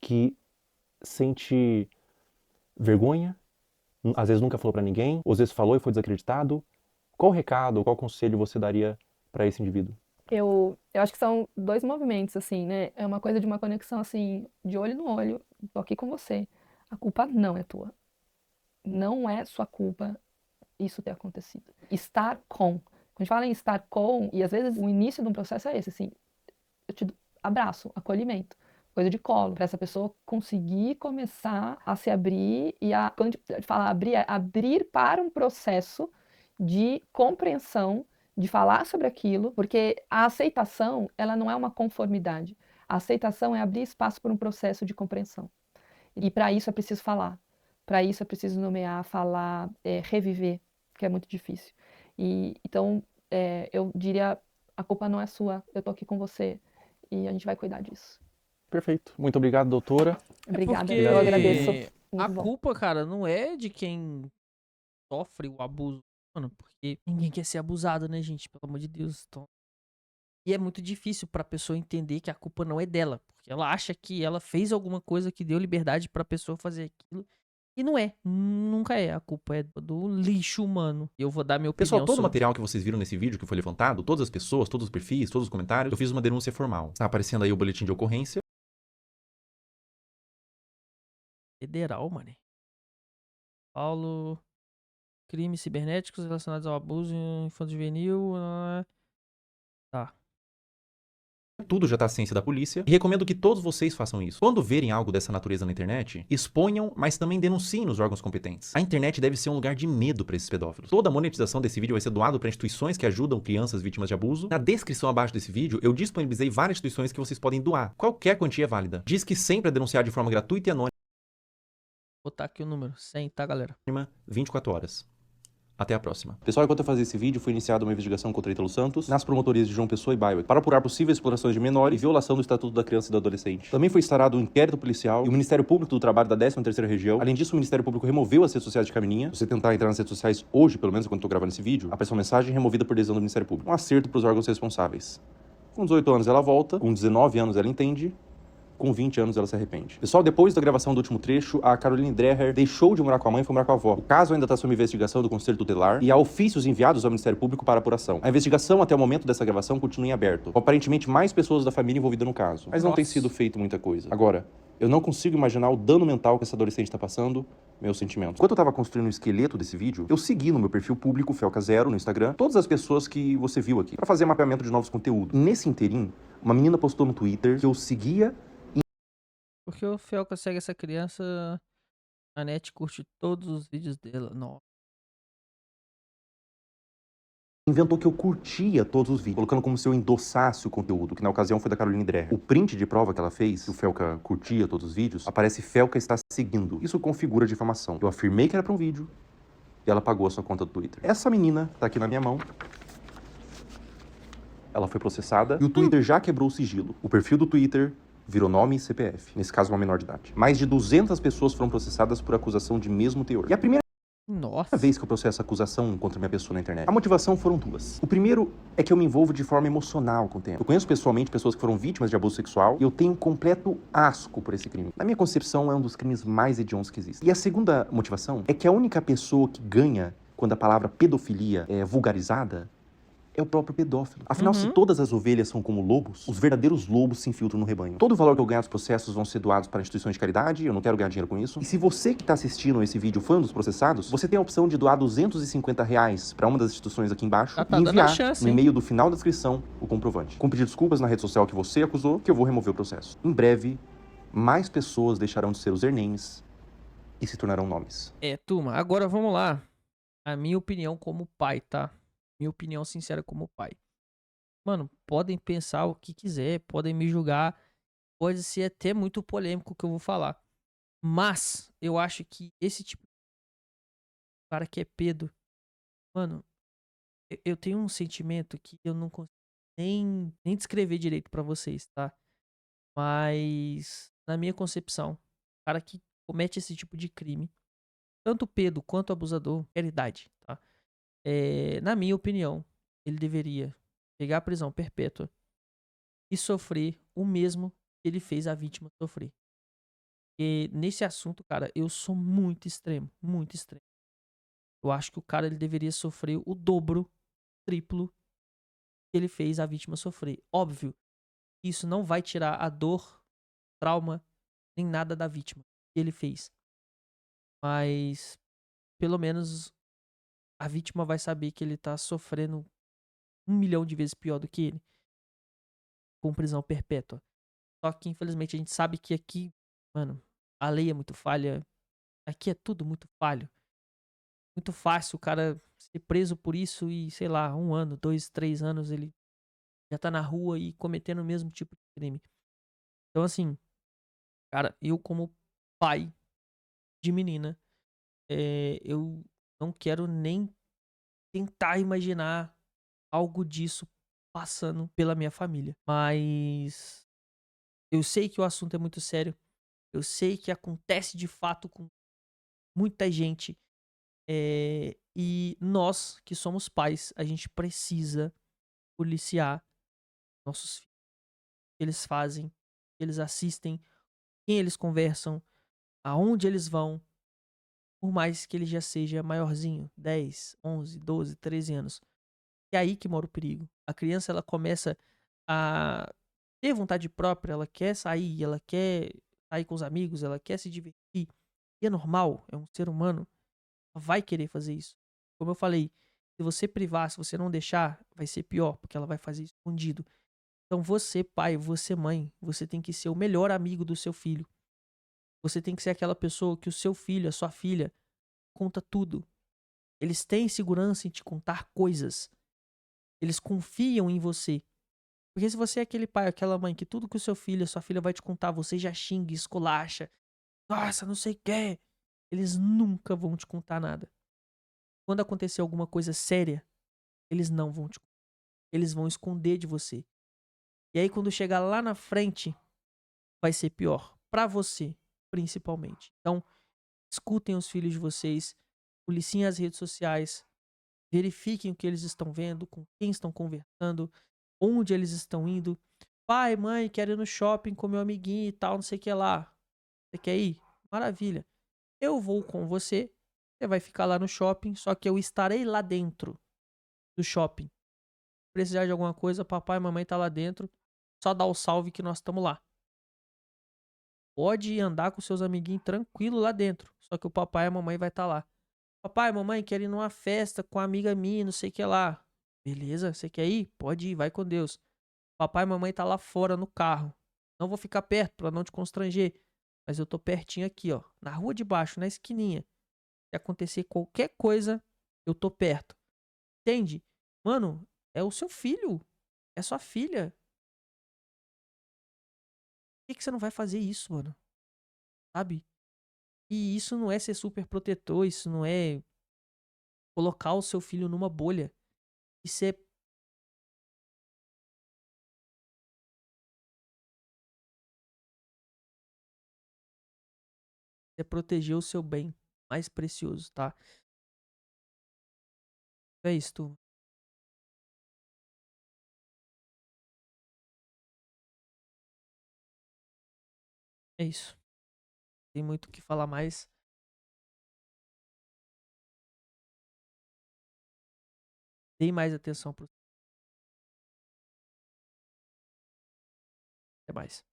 que sente vergonha, às vezes nunca falou para ninguém, ou às vezes falou e foi desacreditado? Qual recado, qual conselho você daria para esse indivíduo? Eu acho que são dois movimentos, assim, né? É uma coisa de uma conexão, assim, de olho no olho, tô aqui com você. A culpa não é tua. Não é sua culpa isso ter acontecido. Estar com. Quando a gente fala em estar com, e às vezes o início de um processo é esse, assim, eu te abraço, acolhimento, coisa de colo, para essa pessoa conseguir começar a se abrir e quando a gente fala abrir, é abrir para um processo de compreensão, de falar sobre aquilo, porque a aceitação, ela não é uma conformidade. A aceitação é abrir espaço para um processo de compreensão. E para isso é preciso falar. Para isso é preciso nomear, falar, reviver, que é muito difícil. Então, eu diria, a culpa não é sua, eu tô aqui com você e a gente vai cuidar disso. Perfeito. Muito obrigado, doutora. Obrigada, Porque eu agradeço. a Muito bom. culpa, cara, não é de quem sofre o abuso, mano, porque ninguém quer ser abusado, né, gente? Pelo amor de Deus. Então... E é muito difícil pra pessoa entender que a culpa não é dela, porque ela acha que ela fez alguma coisa que deu liberdade pra pessoa fazer aquilo. E não é, nunca é. A culpa é do lixo humano. E eu vou dar minha opinião Pessoal, todo o sobre. material que vocês viram nesse vídeo que foi levantado, todas as pessoas, todos os perfis, todos os comentários, eu fiz uma denúncia formal. Tá aparecendo aí o boletim de ocorrência. Federal, mano. Paulo... Crimes cibernéticos relacionados ao abuso infanto-juvenil. Tá. Tudo já tá à ciência da polícia. E recomendo que todos vocês façam isso. Quando verem algo dessa natureza na internet, exponham, mas também denunciem nos órgãos competentes. A internet deve ser um lugar de medo para esses pedófilos. Toda a monetização desse vídeo vai ser doado para instituições que ajudam crianças vítimas de abuso. Na descrição abaixo desse vídeo, eu disponibilizei várias instituições que vocês podem doar. Qualquer quantia é válida. Diz que sempre é denunciar de forma gratuita e anônima. Vou botar aqui o número 100, tá, galera? 24 horas. Até a próxima. Pessoal, enquanto eu fazia esse vídeo, foi iniciada uma investigação contra Ítalo Santos nas promotorias de João Pessoa e Baiuec para apurar possíveis explorações de menor e violação do Estatuto da Criança e do Adolescente. Também foi instaurado um inquérito policial e o Ministério Público do Trabalho da 13ª Região. Além disso, o Ministério Público removeu as redes sociais de Camininha. Se você tentar entrar nas redes sociais hoje, pelo menos enquanto eu tô gravando esse vídeo, apareceu uma mensagem removida por decisão do Ministério Público. Um acerto para os órgãos responsáveis. Com 18 anos ela volta, com 19 anos ela entende, com 20 anos ela se arrepende. Pessoal, depois da gravação do último trecho, a Caroline Dreher deixou de morar com a mãe e foi morar com a avó. O caso ainda está sob investigação do Conselho Tutelar e há ofícios enviados ao Ministério Público para apuração. A investigação até o momento dessa gravação continua em aberto, com aparentemente mais pessoas da família envolvidas no caso. Mas não tem sido feito muita coisa. Agora, eu não consigo imaginar o dano mental que essa adolescente está passando, meus sentimentos. Enquanto eu estava construindo o esqueleto desse vídeo, eu segui no meu perfil público, Felca0, no Instagram, todas as pessoas que você viu aqui, para fazer mapeamento de novos conteúdos. Nesse interim, uma menina postou no Twitter que eu seguia. Porque o Felca segue essa criança, a net curte todos os vídeos dela. Nossa. Inventou que eu curtia todos os vídeos, colocando como se eu endossasse o conteúdo, que na ocasião foi da Caroline Dreher. O print de prova que ela fez, que o Felca curtia todos os vídeos, aparece Felca está seguindo. Isso configura difamação. Eu afirmei que era para um vídeo e ela pagou a sua conta do Twitter. Essa menina tá aqui na minha mão. Ela foi processada e o Twitter já quebrou o sigilo. O perfil do Twitter virou nome e CPF, nesse caso uma menor de idade. Mais de 200 pessoas foram processadas por acusação de mesmo teor. E a primeira vez que eu processo acusação contra minha pessoa na internet, a motivação foram duas. O primeiro é que eu me envolvo de forma emocional com o tema. Eu conheço pessoalmente pessoas que foram vítimas de abuso sexual e eu tenho completo asco por esse crime. Na minha concepção, é um dos crimes mais hediondos que existem. E a segunda motivação é que a única pessoa que ganha quando a palavra pedofilia é vulgarizada é o próprio pedófilo. Afinal, se todas as ovelhas são como lobos, os verdadeiros lobos se infiltram no rebanho. Todo o valor que eu ganhar dos processos vão ser doados para instituições de caridade, eu não quero ganhar dinheiro com isso. E se você que está assistindo esse vídeo foi um dos processados, você tem a opção de doar R$250 para uma das instituições aqui embaixo e enviar no e-mail do final da descrição o comprovante. Com pedir desculpas na rede social que você acusou, que eu vou remover o processo. Em breve, mais pessoas deixarão de ser usernames e se tornarão nomes. Turma, agora vamos lá. A minha opinião como pai, tá? Minha opinião sincera como pai. Mano, podem pensar o que quiser, podem me julgar, pode ser até muito polêmico o que eu vou falar. Mas, eu acho que esse tipo de cara que é pedo, mano, eu tenho um sentimento que eu não consigo nem descrever direito pra vocês, tá? Mas, na minha concepção, o cara que comete esse tipo de crime, tanto o pedo quanto o abusador, é idade, tá? Na minha opinião, ele deveria pegar a prisão perpétua e sofrer o mesmo que ele fez a vítima sofrer. E nesse assunto, cara, eu sou muito extremo, muito extremo. Eu acho que o cara ele deveria sofrer o dobro, triplo que ele fez a vítima sofrer. Óbvio, isso não vai tirar a dor, trauma, nem nada da vítima que ele fez. Mas, pelo menos, a vítima vai saber que ele tá sofrendo 1 milhão de vezes pior do que ele. Com prisão perpétua. Só que, infelizmente, a gente sabe que aqui, mano, a lei é muito falha. Aqui é tudo muito falho. Muito fácil o cara ser preso por isso e, sei lá, 1 ano, 2, 3 anos, ele já tá na rua e cometendo o mesmo tipo de crime. Então, assim, cara, eu como pai de menina, eu não quero nem tentar imaginar algo disso passando pela minha família. Mas eu sei que o assunto é muito sério. Eu sei que acontece de fato com muita gente. E nós, que somos pais, a gente precisa policiar nossos filhos. O que eles fazem, o que eles assistem, quem eles conversam, aonde eles vão. Por mais que ele já seja maiorzinho, 10, 11, 12, 13 anos. É aí que mora o perigo. A criança, ela começa a ter vontade própria, ela quer sair, ela quer sair com os amigos, ela quer se divertir. E é normal, é um ser humano, ela vai querer fazer isso. Como eu falei, se você privar, se você não deixar, vai ser pior, porque ela vai fazer isso escondido. Então você, pai, você, mãe, você tem que ser o melhor amigo do seu filho. Você tem que ser aquela pessoa que o seu filho, a sua filha, conta tudo. Eles têm segurança em te contar coisas. Eles confiam em você. Porque se você é aquele pai, aquela mãe, que tudo que o seu filho, a sua filha vai te contar, você já xinga, esculacha. Nossa, não sei o que. Eles nunca vão te contar nada. Quando acontecer alguma coisa séria, eles não vão te contar. Eles vão esconder de você. E aí quando chegar lá na frente, vai ser pior. Pra você, principalmente. Então, escutem os filhos de vocês. Policiem as redes sociais. Verifiquem o que eles estão vendo, com quem estão conversando, onde eles estão indo. Pai, mãe, quero ir no shopping com meu amiguinho e tal, não sei o que lá. Você quer ir? Maravilha. Eu vou com você. Você vai ficar lá no shopping, só que eu estarei lá dentro do shopping. Se precisar de alguma coisa, papai e mamãe tá lá dentro. Só dá o salve que nós estamos lá. Pode andar com seus amiguinhos tranquilo lá dentro. Só que o papai e a mamãe vai estar lá. Papai, mamãe, quero ir numa festa com uma amiga minha, não sei o que lá. Beleza, você quer ir? Pode ir, vai com Deus. Papai e mamãe tá lá fora no carro. Não vou ficar perto pra não te constranger. Mas eu tô pertinho aqui, ó. Na rua de baixo, na esquininha. Se acontecer qualquer coisa, eu tô perto. Entende? Mano, é o seu filho. É sua filha. Por que você não vai fazer isso, mano? Sabe? E isso não é ser super protetor. Isso não é colocar o seu filho numa bolha. Isso é proteger o seu bem mais precioso, tá? É isso, turma. É isso. Tem muito o que falar mais. Dê mais atenção pro. Até mais.